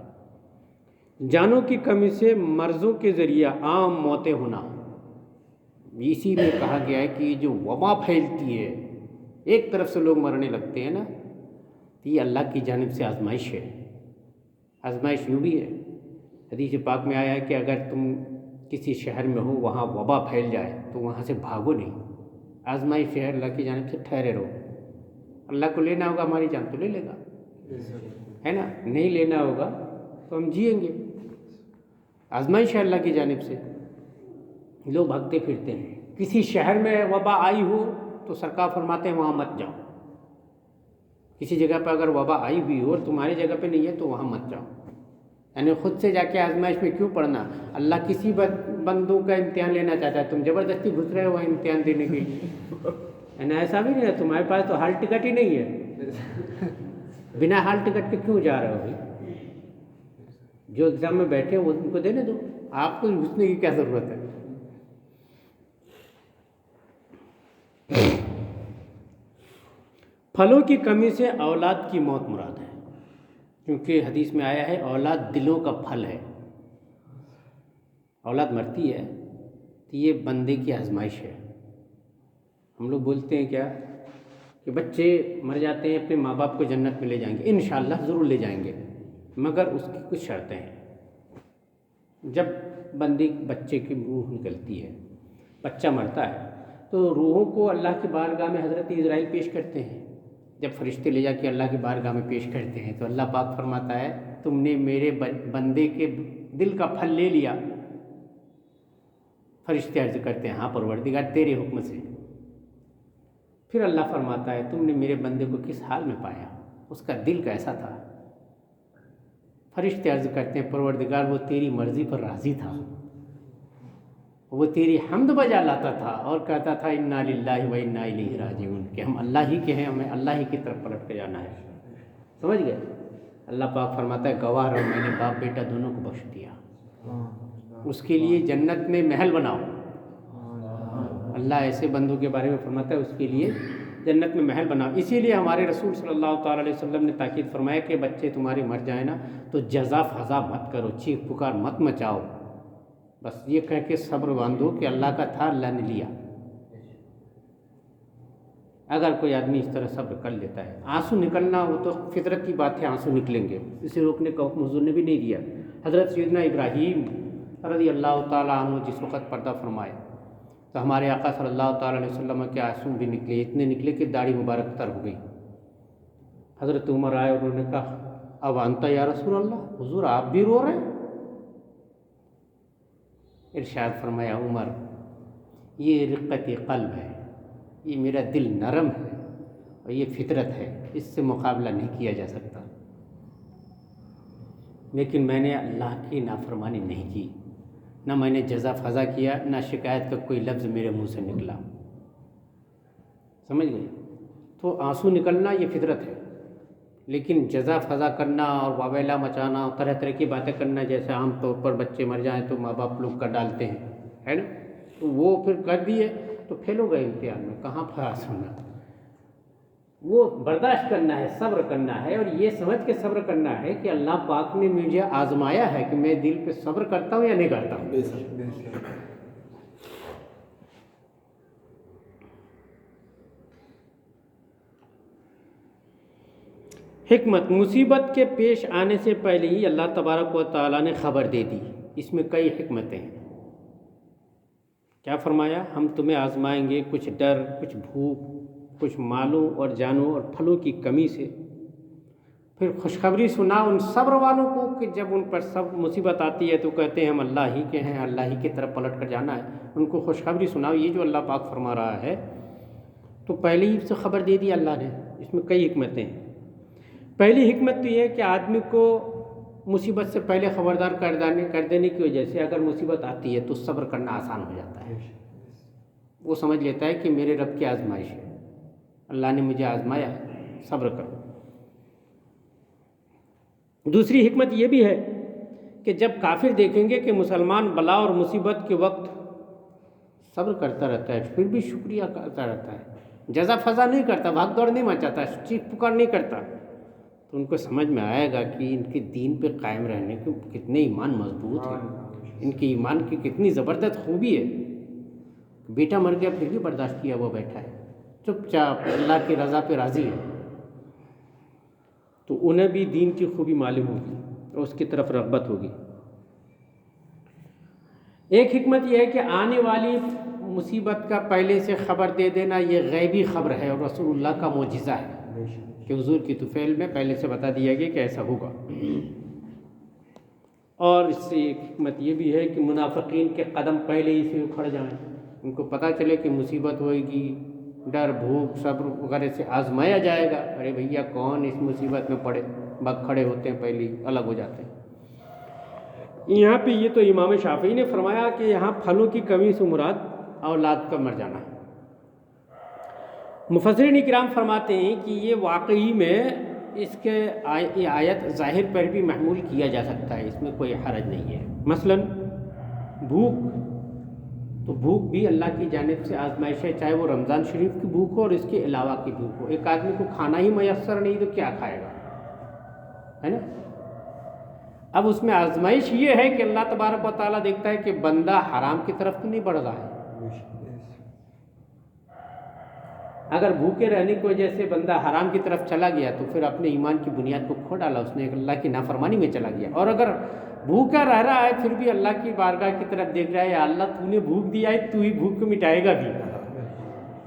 جانوں کی کمی سے مرضوں کے ذریعہ عام موتیں ہونا۔ اسی میں کہا گیا ہے کہ جو وبا پھیلتی ہے، ایک طرف سے لوگ مرنے لگتے ہیں نا، تو یہ اللہ کی جانب سے آزمائش ہے۔ آزمائش یوں بھی ہے، حدیث پاک میں آیا ہے کہ اگر تم کسی شہر میں ہو وہاں وبا پھیل جائے تو وہاں سے بھاگو نہیں، آزمائش ہے، اللہ کی جانب سے ٹھہرے رہو۔ اللہ کو لینا ہوگا ہماری جان تو لے لے گا، ہے نا، نہیں لینا ہوگا تو ہم جئیں گے۔ آزمائش ہے اللہ کی جانب سے، لوگ بھاگتے پھرتے ہیں۔ کسی شہر میں وبا آئی ہو تو سرکار فرماتے ہیں وہاں مت جاؤ۔ کسی جگہ پہ اگر وبا آئی ہوئی ہو اور تمہاری جگہ پہ نہیں ہے تو وہاں مت جاؤ، یعنی خود سے جا کے آزمائش میں کیوں پڑنا؟ اللہ کسی بندوں کا امتحان لینا چاہتا ہے، تم زبردستی گھس رہے ہو وہاں امتحان دینے کے لیے، یعنی ایسا بھی نہیں ہے، تمہارے پاس تو ہال ٹکٹ ہی نہیں ہے، بنا ہال ٹکٹ کے کیوں جا رہے ہو بھائی؟ جو ایگزام میں بیٹھے وہ ان کو دینے دو، آپ کو گھسنے کی کیا ضرورت ہے؟ پھلوں کی کمی سے اولاد کی موت مراد ہے، کیونکہ حدیث میں آیا ہے اولاد دلوں کا پھل ہے۔ اولاد مرتی ہے تو یہ بندے کی آزمائش ہے۔ ہم لوگ بولتے ہیں کیا کہ بچے مر جاتے ہیں اپنے ماں باپ کو جنت میں لے جائیں گے، انشاءاللہ ضرور لے جائیں گے، مگر اس کی کچھ شرطیں ہیں۔ جب بچے کی روح نکلتی ہے، بچہ مرتا ہے، تو روحوں کو اللہ کی بارگاہ میں حضرت عزرائیل پیش کرتے ہیں۔ جب فرشتے لے جا کے اللہ کی بارگاہ میں پیش کرتے ہیں تو اللہ پاک فرماتا ہے تم نے میرے بندے کے دل کا پھل لے لیا۔ فرشتے عرض کرتے ہیں ہاں پروردگار تیرے حکم سے۔ پھر اللہ فرماتا ہے تم نے میرے بندے کو کس حال میں پایا، اس کا دل کیسا تھا؟ فرشتے عرض کرتے ہیں پروردگار وہ تیری مرضی پر راضی تھا، وہ تیری حمد بجا لاتا تھا اور کہتا تھا انا للہ و انا الیہ راجعون، کہ ہم اللہ ہی کے ہیں، ہمیں اللہ ہی کی طرف پلٹ کے جانا ہے۔ سمجھ گئے؟ اللہ پاک فرماتا ہے گواہ رہو میں نے باپ بیٹا دونوں کو بخش دیا، اس کے لیے جنت میں محل بناؤ۔ اللہ ایسے بندوں کے بارے میں فرماتا ہے اس کے لیے جنت میں محل بناؤ۔ اسی لیے ہمارے رسول صلی اللہ تعالیٰ علیہ وسلم نے تاکید فرمایا کہ بچے تمہارے مر جائیں نا تو جزا فضا مت کرو، چیخ پکار مت مچاؤ، بس یہ کہہ کے صبر باندھو کہ اللہ کا تھا اللہ نے لیا۔ اگر کوئی آدمی اس طرح صبر کر لیتا ہے، آنسو نکلنا وہ تو فطرت کی بات ہے، آنسو نکلیں گے، اسے روکنے کا حکم حضور نے بھی نہیں دیا۔ حضرت سیدنا ابراہیم رضی اللہ تعالیٰ عنہ جس وقت پردہ فرمائے تو ہمارے آقا صلی اللہ تعالیٰ علیہ وسلم کے آنسو بھی نکلے، اتنے نکلے کہ داڑھی مبارک تر ہو گئی۔ حضرت عمر آئے اور انہوں نے کہا اب انت یا رسول اللہ، حضور آپ بھی رو رہے ہیں؟ ارشاد فرمایا عمر یہ رقت قلب ہے، یہ میرا دل نرم ہے اور یہ فطرت ہے، اس سے مقابلہ نہیں کیا جا سکتا، لیکن میں نے اللہ کی نافرمانی نہیں کی، نہ میں نے جزا فضا کیا، نہ شکایت کا کوئی لفظ میرے منہ سے نکلا۔ سمجھ گئے؟ تو آنسو نکلنا یہ فطرت ہے، لیکن جزا فضا کرنا اور واویلا مچانا، طرح طرح کی باتیں کرنا، جیسے عام طور پر بچے مر جائیں تو ماں باپ لوگ کر ڈالتے ہیں، ہے نا، تو وہ پھر کر دیے تو فیل ہو گئے امتحان میں، کہاں پاس ہونا۔ وہ برداشت کرنا ہے، صبر کرنا ہے، اور یہ سمجھ کے صبر کرنا ہے کہ اللہ پاک نے مجھے آزمایا ہے کہ میں دل پہ صبر کرتا ہوں یا نہیں کرتا ہوں۔ حکمت، مصیبت کے پیش آنے سے پہلے ہی اللہ تبارک و تعالیٰ نے خبر دے دی، اس میں کئی حکمتیں ہیں۔ کیا فرمایا؟ ہم تمہیں آزمائیں گے کچھ ڈر، کچھ بھوک، کچھ مالوں اور جانوں اور پھلوں کی کمی سے۔ پھر خوشخبری سنا ان صبر والوں کو کہ جب ان پر سب مصیبت آتی ہے تو کہتے ہیں ہم اللہ ہی کے ہیں، اللہ ہی کی طرف پلٹ کر جانا ہے، ان کو خوشخبری سناؤ۔ یہ جو اللہ پاک فرما رہا ہے تو پہلے ہی سے خبر دے دی اللہ نے، اس میں کئی حکمتیں ہیں۔ پہلی حکمت تو یہ ہے کہ آدمی کو مصیبت سے پہلے خبردار کر دینے کی وجہ سے اگر مصیبت آتی ہے تو صبر کرنا آسان ہو جاتا ہے۔ وہ سمجھ لیتا ہے کہ میرے رب کی آزمائش ہے، اللہ نے مجھے آزمایا، صبر کرو۔ دوسری حکمت یہ بھی ہے کہ جب کافر دیکھیں گے کہ مسلمان بلا اور مصیبت کے وقت صبر کرتا رہتا ہے، پھر بھی شکریہ کرتا رہتا ہے، جزا فضا نہیں کرتا، بھاگ دوڑ نہیں مچاتا، چیخ پکار نہیں کرتا، تو ان کو سمجھ میں آئے گا کہ ان کے دین پہ قائم رہنے کے کتنے ایمان مضبوط ہے، ان کے ایمان کی کتنی زبردست خوبی ہے۔ بیٹا مر گیا پھر بھی برداشت کیا وہ بیٹھا ہے، چپ چاپ اللہ کی رضا پہ راضی ہے، تو انہیں بھی دین کی خوبی معلوم ہوگی اور اس کی طرف رغبت ہوگی۔ ایک حکمت یہ ہے کہ آنے والی مصیبت کا پہلے سے خبر دے دینا یہ غیبی خبر ہے اور رسول اللہ کا معجزہ ہے کہ حضور کی طفیل میں پہلے سے بتا دیا گیا کہ ایسا ہوگا۔ اور اس سے ایک حکمت یہ بھی ہے کہ منافقین کے قدم پہلے ہی سے اکھڑ جائیں، ان کو پتہ چلے کہ مصیبت ہوئے گی، ڈر بھوک صبر وغیرہ سے آزمایا جائے گا، ارے بھیا کون اس مصیبت میں پڑے، بھگ کھڑے ہوتے ہیں، پہلے ہی الگ ہو جاتے ہیں۔ یہاں پہ یہ تو امام شافعی نے فرمایا کہ یہاں پھلوں کی کمی سے مراد اولاد کا مر جانا ہے۔ مفسرین کرام فرماتے ہیں کہ یہ واقعی میں اس کے یہ آیت ظاہر پر بھی محمول کیا جا سکتا ہے، اس میں کوئی حرج نہیں ہے۔ مثلا بھوک، تو بھوک بھی اللہ کی جانب سے آزمائش ہے، چاہے وہ رمضان شریف کی بھوک ہو اور اس کے علاوہ کی بھوک ہو۔ ایک آدمی کو کھانا ہی میسر نہیں تو کیا کھائے گا، ہے نا؟ اب اس میں آزمائش یہ ہے کہ اللہ تبارک و تعالیٰ دیکھتا ہے کہ بندہ حرام کی طرف تو نہیں بڑھ رہا ہے۔ اگر بھوکے رہنے کی وجہ سے بندہ حرام کی طرف چلا گیا تو پھر اپنے ایمان کی بنیاد کو کھو ڈالا، اس نے اللہ کی نافرمانی میں چلا گیا۔ اور اگر بھوکا رہ رہا ہے پھر بھی اللہ کی بارگاہ کی طرف دیکھ رہا ہے، یا اللہ تو نے بھوک دیا ہے، تو ہی بھوک کو مٹائے گا بھی،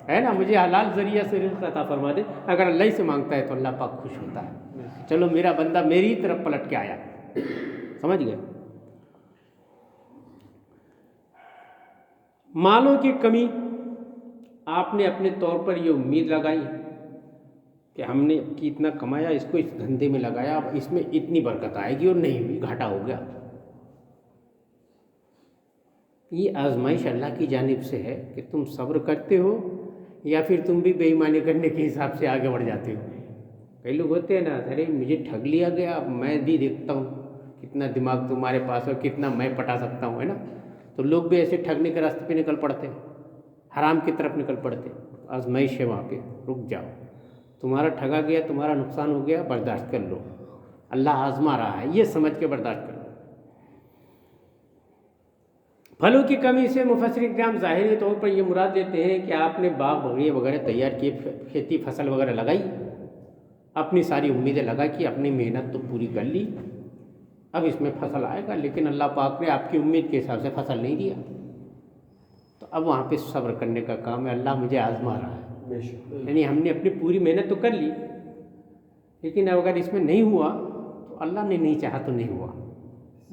ہے نا؟ مجھے حلال ذریعہ سے رزق عطا فرما دے۔ اگر اللہ ہی سے مانگتا ہے تو اللہ پاک خوش ہوتا ہے، چلو میرا بندہ میری طرف پلٹ کے آیا، سمجھ گئے؟ مالوں کی کمی، آپ نے اپنے طور پر یہ امید لگائی کہ ہم نے اتنا کمایا، اس کو اس دھندے میں لگایا، اب اس میں اتنی برکت آئے گی، اور نہیں ہوئی، گھاٹا ہو گیا۔ یہ آزمائش اللہ کی جانب سے ہے کہ تم صبر کرتے ہو یا پھر تم بھی بے ایمانی کرنے کے حساب سے آگے بڑھ جاتے ہو۔ کئی لوگ ہوتے ہیں نا، ارے مجھے ٹھگ لیا گیا، اب میں بھی دیکھتا ہوں کتنا دماغ تمہارے پاس ہے، کتنا میں پٹا سکتا ہوں، ہے نا؟ تو لوگ بھی ایسے ٹھگنے کے راستے پہ نکل پڑتے ہیں، حرام کی طرف نکل پڑتے۔ آزمائش ہے وہاں پہ، رک جاؤ، تمہارا ٹھگا گیا، تمہارا نقصان ہو گیا، برداشت کر لو، اللہ آزما رہا ہے، یہ سمجھ کے برداشت کر لو۔ پھلوں کی کمی سے مفسرین کرام ظاہری طور پر یہ مراد دیتے ہیں کہ آپ نے باغ بغیرے وغیرہ تیار کیے، کھیتی فصل وغیرہ لگائی، اپنی ساری امیدیں لگا کی، اپنی محنت تو پوری کر لی، اب اس میں فصل آئے گا، لیکن اللہ پاک نے آپ کی امید کے حساب سے فصل نہیں دیا، تو اب وہاں پہ صبر کرنے کا کام ہے، اللہ مجھے آزما رہا ہے، یعنی ہم نے اپنی پوری محنت تو کر لی، لیکن اگر اس میں نہیں ہوا تو اللہ نے نہیں چاہا تو نہیں ہوا،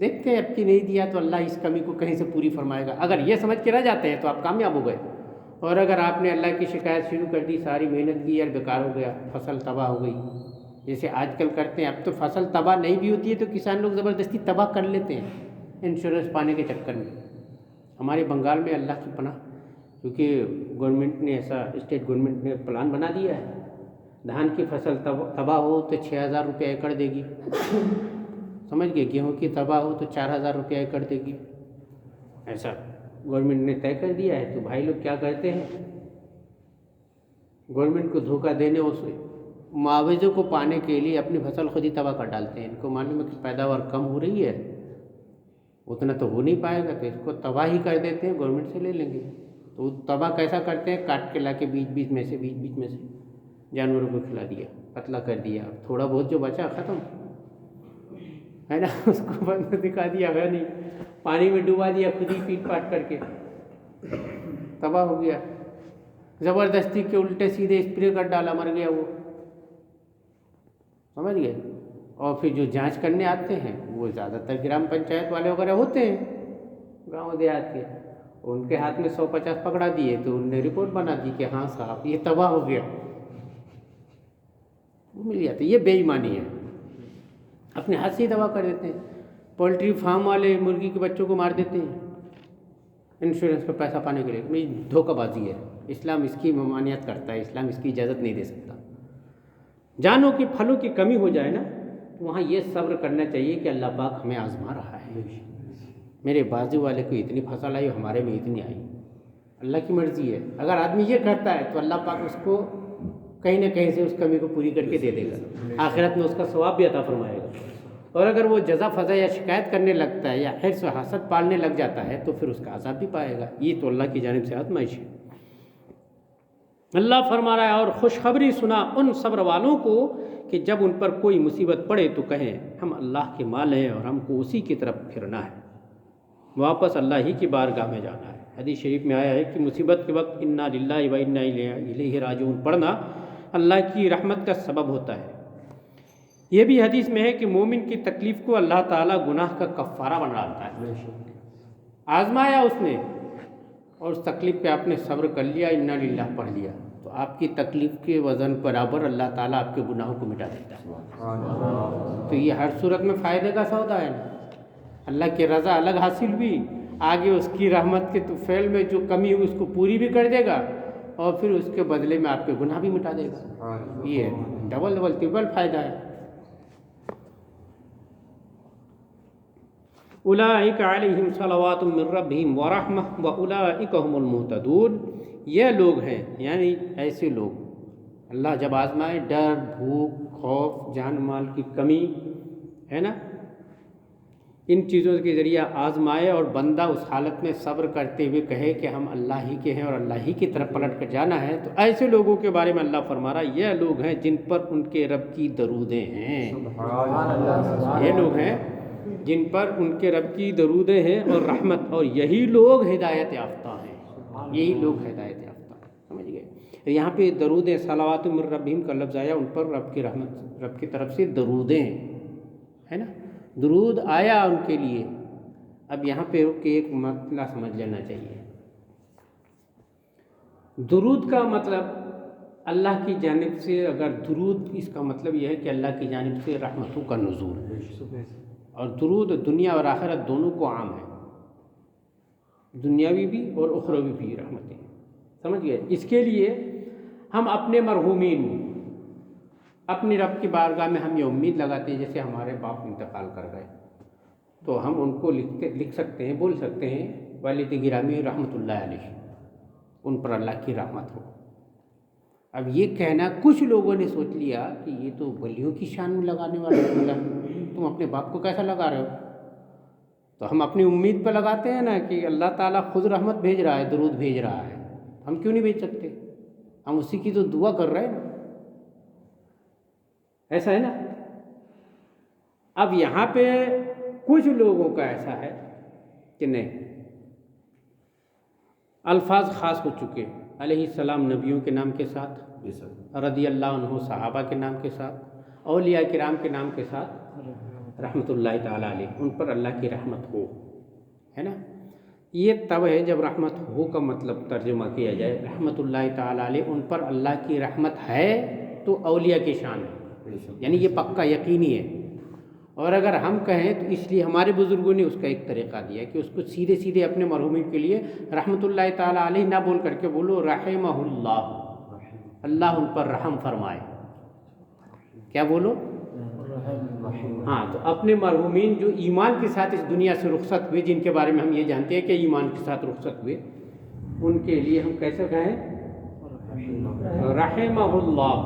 دیکھتے ہیں اب کی نہیں دیا تو اللہ اس کمی کو کہیں سے پوری فرمائے گا۔ اگر یہ سمجھ کے رہ جاتے ہیں تو آپ کامیاب ہو گئے، اور اگر آپ نے اللہ کی شکایت شروع کر دی، ساری محنت کی، یار بیکار ہو گیا، فصل تباہ ہو گئی، جیسے آج کل کرتے ہیں، اب تو فصل تباہ نہیں بھی ہوتی ہے تو کسان لوگ زبردستی تباہ کر لیتے ہیں انشورنس پانے کے چکر میں۔ ہمارے بنگال میں اللہ کی پناہ، کیونکہ گورنمنٹ نے ایسا، اسٹیٹ گورنمنٹ نے پلان بنا دیا ہے، دھان کی فصل تباہ ہو تو 6,000 روپے ایکڑ دے گی، سمجھ گئے؟ گیہوں کی تباہ ہو تو 4,000 روپے ایکڑ دے گی، ایسا گورنمنٹ نے طے کر دیا ہے۔ تو بھائی لوگ کیا کرتے ہیں، گورنمنٹ کو دھوکہ دینے اور معاوضے کو پانے کے لیے اپنی فصل خود ہی تباہ کر ڈالتے ہیں۔ ان کو معلوم ہے کہ پیداوار کم ہو رہی ہے، اتنا تو ہو نہیں پائے گا، تو اس کو تباہ ہی کر دیتے ہیں، گورنمنٹ سے لے لیں گے۔ تو تباہ کیسا کرتے ہیں، کاٹ کے لا کے بیچ بیچ میں سے جانوروں کو کھلا دیا۔ پتلا کر دیا، تھوڑا بہت جو بچا ختم ہے نا، اس کو بند دکھا دیا ہے نہیں، پانی میں ڈبا دیا خود ہی پیٹ پاٹ کر کے، تباہ ہو گیا، زبردستی کے الٹے سیدھے اسپرے کر ڈالا، مر گیا وہ، سمجھ گئے۔ اور پھر جو جانچ کرنے آتے ہیں وہ زیادہ تر گرام پنچایت والے وغیرہ ہوتے ہیں گاؤں دیہات کے، ان کے ہاتھ میں 150 پکڑا دیے تو انہوں نے رپورٹ بنا دی کہ ہاں صاحب یہ تباہ ہو گیا، وہ مل جاتا ہے۔ یہ بے ایمانی ہے، اپنے ہاتھ سے ہی دوا کر دیتے ہیں۔ پولٹری فارم والے مرغی کے بچوں کو مار دیتے ہیں انشورنس پہ پیسہ پانے کے لیے، یہ دھوکہ بازی ہے، اسلام اس کی ممانعت کرتا ہے، اسلام اس کی اجازت نہیں دے سکتا۔ جانوں کی پھلوں کی کمی ہو جائے نا تو وہاں یہ صبر کرنا چاہیے کہ اللہ پاک ہمیں آزما رہا ہے، میرے بازو والے کو اتنی فصل آئی ہمارے میں اتنی آئی، اللہ کی مرضی ہے۔ اگر آدمی یہ کرتا ہے تو اللہ پاک اس کو کہیں نہ کہیں سے اس کمی کو پوری کر کے دے دے گا، آخرت میں اس کا ثواب بھی عطا فرمائے گا۔ اور اگر وہ جزا فضا یا شکایت کرنے لگتا ہے یا حرص و حسد پالنے لگ جاتا ہے تو پھر اس کا عذاب بھی پائے گا۔ یہ تو اللہ کی جانب سے آزمائش ہے۔ اللہ فرما رہا ہے اور خوشخبری سنا ان صبر والوں کو کہ جب ان پر کوئی مصیبت پڑے تو کہیں ہم اللہ کے مال ہیں اور ہم کو اسی کی طرف پھرنا ہے، واپس اللہ ہی کی بارگاہ میں جانا ہے۔ حدیث شریف میں آیا ہے کہ مصیبت کے وقت انا للہ و انا الیہ راجعون پڑھنا اللہ کی رحمت کا سبب ہوتا ہے۔ یہ بھی حدیث میں ہے کہ مومن کی تکلیف کو اللہ تعالیٰ گناہ کا کفارہ بنا ڈالتا ہے۔ آزمایا اس نے اور اس تکلیف پہ آپ نے صبر کر لیا، انا للہ پڑھ لیا، تو آپ کی تکلیف کے وزن برابر اللہ تعالیٰ آپ کے گناہوں کو مٹا دیتا ہے۔ تو یہ ہر صورت میں فائدے کا سودا ہے نا، اللہ کی رضا الگ حاصل ہوئی، آگے اس کی رحمت کے فعل میں جو کمی ہوئی اس کو پوری بھی کر دے گا اور پھر اس کے بدلے میں آپ کے گناہ بھی مٹا دے گا۔ یہ ڈبل ٹرپل فائدہ ہے۔ اولئک علیہم صلوات من ربہم ورحمہ واولئک هم المہتدون، یہ لوگ ہیں یعنی ایسے لوگ اللہ جب آزمائے، ڈر، بھوک، خوف، جان مال کی کمی ہے نا، ان چیزوں کے ذریعہ آزمائے اور بندہ اس حالت میں صبر کرتے ہوئے کہے کہ ہم اللہ ہی کے ہیں اور اللہ ہی کی طرف پلٹ کر جانا ہے، تو ایسے لوگوں کے بارے میں اللہ فرما رہا ہے یہ لوگ ہیں جن پر ان کے رب کی درودیں ہیں۔ یہ لوگ ہیں جن پر ان کے رب کی درودیں ہیں اور رحمت، اور یہی لوگ ہدایت یافتہ ہیں، یہی لوگ ہدایت یافتہ ہیں، سمجھ گئے۔ یہاں پہ درودیں صلوات من ربہم کا لفظ آیا، ان پر رب کی رحمت، رب کی طرف سے درودیں ہے نا، درود آیا ان کے لیے۔ اب یہاں پہ رک کے ایک مسئلہ سمجھ لینا چاہیے۔ درود کا مطلب اللہ کی جانب سے، اگر درود اس کا مطلب یہ ہے کہ اللہ کی جانب سے رحمتوں کا نزول، اور درود دنیا اور آخرت دونوں کو عام ہے، دنیاوی بھی اور اخروی بھی رحمتیں، سمجھ گئے۔ اس کے لیے ہم اپنے مرحومین، اپنی رب کی بارگاہ میں ہم یہ امید لگاتے ہیں، جیسے ہمارے باپ انتقال کر گئے تو ہم ان کو لکھ سکتے ہیں، بول سکتے ہیں والد گرامی رحمۃ اللہ علیہ، ان پر اللہ کی رحمت ہو۔ اب یہ کہنا کچھ لوگوں نے سوچ لیا کہ یہ تو ولیوں کی شان میں لگانے والا جملہ، تم اپنے باپ کو کیسا لگا رہے ہو؟ تو ہم اپنی امید پہ لگاتے ہیں نا کہ اللہ تعالیٰ خود رحمت بھیج رہا ہے، درود بھیج رہا ہے، ہم کیوں نہیں بھیج سکتے؟ ہم اسی کی تو دعا کر رہے ہیں نا، ایسا ہے نا۔ اب یہاں پہ کچھ لوگوں کا ایسا ہے کہ نہیں، الفاظ خاص ہو چکے، علیہ السلام نبیوں کے نام کے ساتھ، رضی اللہ عنہ صحابہ کے نام کے ساتھ، اولیاء کرام کے نام کے ساتھ رحمۃ اللہ تعالیٰ علیہ، ان پر اللہ کی رحمت ہو، ہے نا۔ یہ تب ہے جب رحمت ہو کا مطلب ترجمہ کیا جائے، رحمۃ اللہ تعالیٰ علیہ، ان پر اللہ کی رحمت ہے تو اولیاء کی شان ہے، یعنی یہ پکا یقینی ہے۔ اور اگر ہم کہیں تو اس لیے ہمارے بزرگوں نے اس کا ایک طریقہ دیا کہ اس کو سیدھے سیدھے اپنے مرحومین کے لیے رحمۃ اللہ تعالیٰ علیہ نہ بول کر کے بولو رحمہ اللہ، اللہ ان پر رحم فرمائے، کیا بولو؟ ہاں، تو اپنے مرحومین جو ایمان کے ساتھ اس دنیا سے رخصت ہوئے، جن کے بارے میں ہم یہ جانتے ہیں کہ ایمان کے ساتھ رخصت ہوئے، ان کے لیے ہم کیسے کہیں؟ رحمہ اللہ،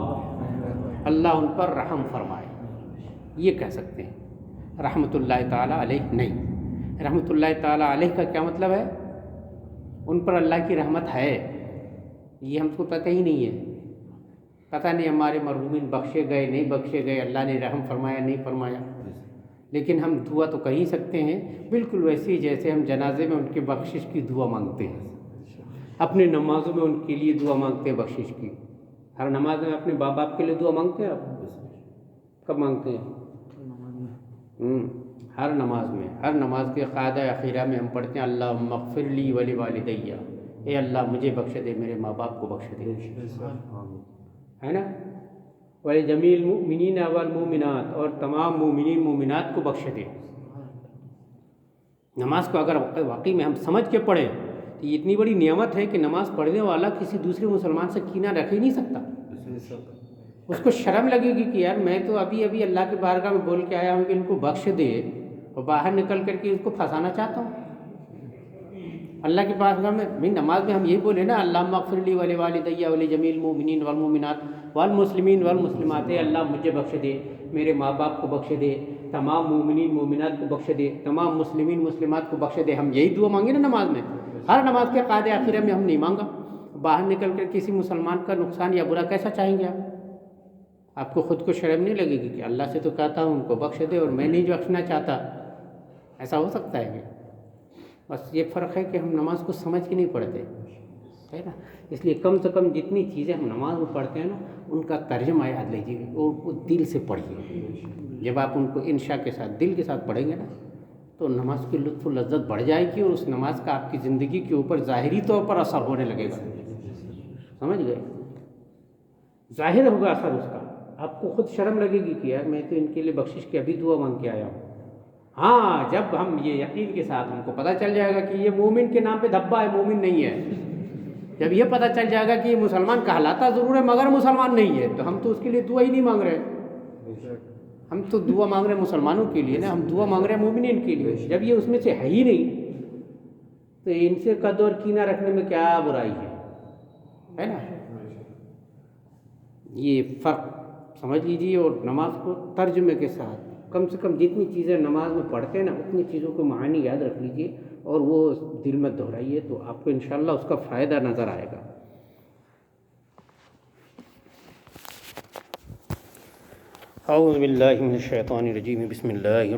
اللہ ان پر رحم فرمائے، یہ کہہ سکتے ہیں۔ رحمۃ اللہ تعالیٰ علیہ نہیں، رحمۃ اللہ تعالیٰ علیہ کا کیا مطلب ہے؟ ان پر اللہ کی رحمت ہے، یہ ہم کو پتہ ہی نہیں ہے، پتہ نہیں ہمارے مرحومین بخشے گئے نہیں بخشے گئے، اللہ نے رحم فرمایا نہیں فرمایا، لیکن ہم دعا تو کر ہی سکتے ہیں بالکل ویسے ہی جیسے ہم جنازے میں ان کے بخشش کی دعا مانگتے ہیں، اپنے نمازوں میں ان کے لیے دعا مانگتے ہیں بخشش کی۔ ہر نماز میں اپنے باپ باپ کے لیے دعا مانگتے ہیں آپ؟ کب مانگتے ہیں؟ ہر نماز میں، ہر نماز کے قاعدہ اخیرہ میں ہم پڑھتے ہیں اللہم اغفر لی ولوالدی، اے اللہ مجھے بخش دے، میرے ماں باپ کو بخش دے، ہے نا؟ وَلِجَمِيعِ الْمُؤْمِنِينَ وَالْمُؤْمِنَاتِ، اور تمام مومنین مومنات کو بخش دے۔ نماز کو اگر واقعی میں ہم سمجھ کے پڑھیں تو یہ اتنی بڑی نعمت ہے کہ نماز پڑھنے والا کسی دوسرے مسلمان سے کینہ رکھ ہی نہیں سکتا، اس کو شرم لگے گی کہ یار میں تو ابھی ابھی اللہ کی بارگاہ میں بول کے آیا ہوں کہ ان کو بخش دے، اور باہر نکل کر کے اس کو پھنسانا چاہتا ہوں۔ اللہ کی بارگاہ میں نماز میں ہم یہی بولے نا اللہم اغفر لی ولوالدی ولجمیع المؤمنین والمؤمنات والمسلمین والمسلمات، اللہ مجھے بخش دے، میرے ماں باپ کو بخش دے، تمام مومنین مومنات کو بخش دے، تمام مسلمین مسلمات کو بخش دے۔ ہم یہی دعا مانگے نا نماز میں، ہر نماز کے قاعدے آخرہ میں ہم نہیں مانگا۔ باہر نکل کر کسی مسلمان کا نقصان یا برا کیسا چاہیں گے آپ کو خود کو شرم نہیں لگے گی کہ اللہ سے تو کہتا ہوں ان کو بخش دے اور میں نہیں بخشنا چاہتا؟ ایسا ہو سکتا ہے کہ بس یہ فرق ہے کہ ہم نماز کو سمجھ کے نہیں پڑھتے، ہے نا؟ اس لیے کم سے کم جتنی چیزیں ہم نماز میں پڑھتے ہیں نا ان کا ترجمہ یاد لیجیے اور وہ دل سے پڑھیے۔ جب آپ ان کو انشاء کے ساتھ دل کے ساتھ پڑھیں گے نا تو نماز کی لطف و لذت بڑھ جائے گی، اور اس نماز کا آپ کی زندگی کے اوپر ظاہری طور پر اثر ہونے لگے گا، سمجھ گئے؟ ظاہر ہوگا اثر اس کا، آپ کو خود شرم لگے گی کہ یار میں تو ان کے لیے بخشش کی ابھی دعا مانگ کے آیا ہوں۔ ہاں جب ہم یہ یقین کے ساتھ ہم کو پتہ چل جائے گا کہ یہ مومن کے نام پہ دھبا ہے، مومن نہیں ہے، جب یہ پتہ چل جائے گا کہ یہ مسلمان کہلاتا ضرور ہے مگر مسلمان نہیں ہے، تو ہم تو اس کے لیے دعا ہی نہیں مانگ رہے، ہم تو دعا مانگ رہے ہیں مسلمانوں کے لیے نا، ہم دعا مانگ رہے ہیں مومنین کے لیے۔ جب یہ اس میں سے ہے ہی نہیں تو ان سے قد اور کینہ رکھنے میں کیا برائی ہے نا؟ یہ فرق سمجھ لیجیے، اور نماز کو ترجمے کے ساتھ کم سے کم جتنی چیزیں نماز میں پڑھتے ہیں نا اتنی چیزوں کو معانی یاد رکھ لیجیے اور وہ دل میں دہرائیے، تو آپ کو انشاءاللہ اس کا فائدہ نظر آئے گا۔ اعوذ باللہ من الشیطان الرجیم، بسم اللہ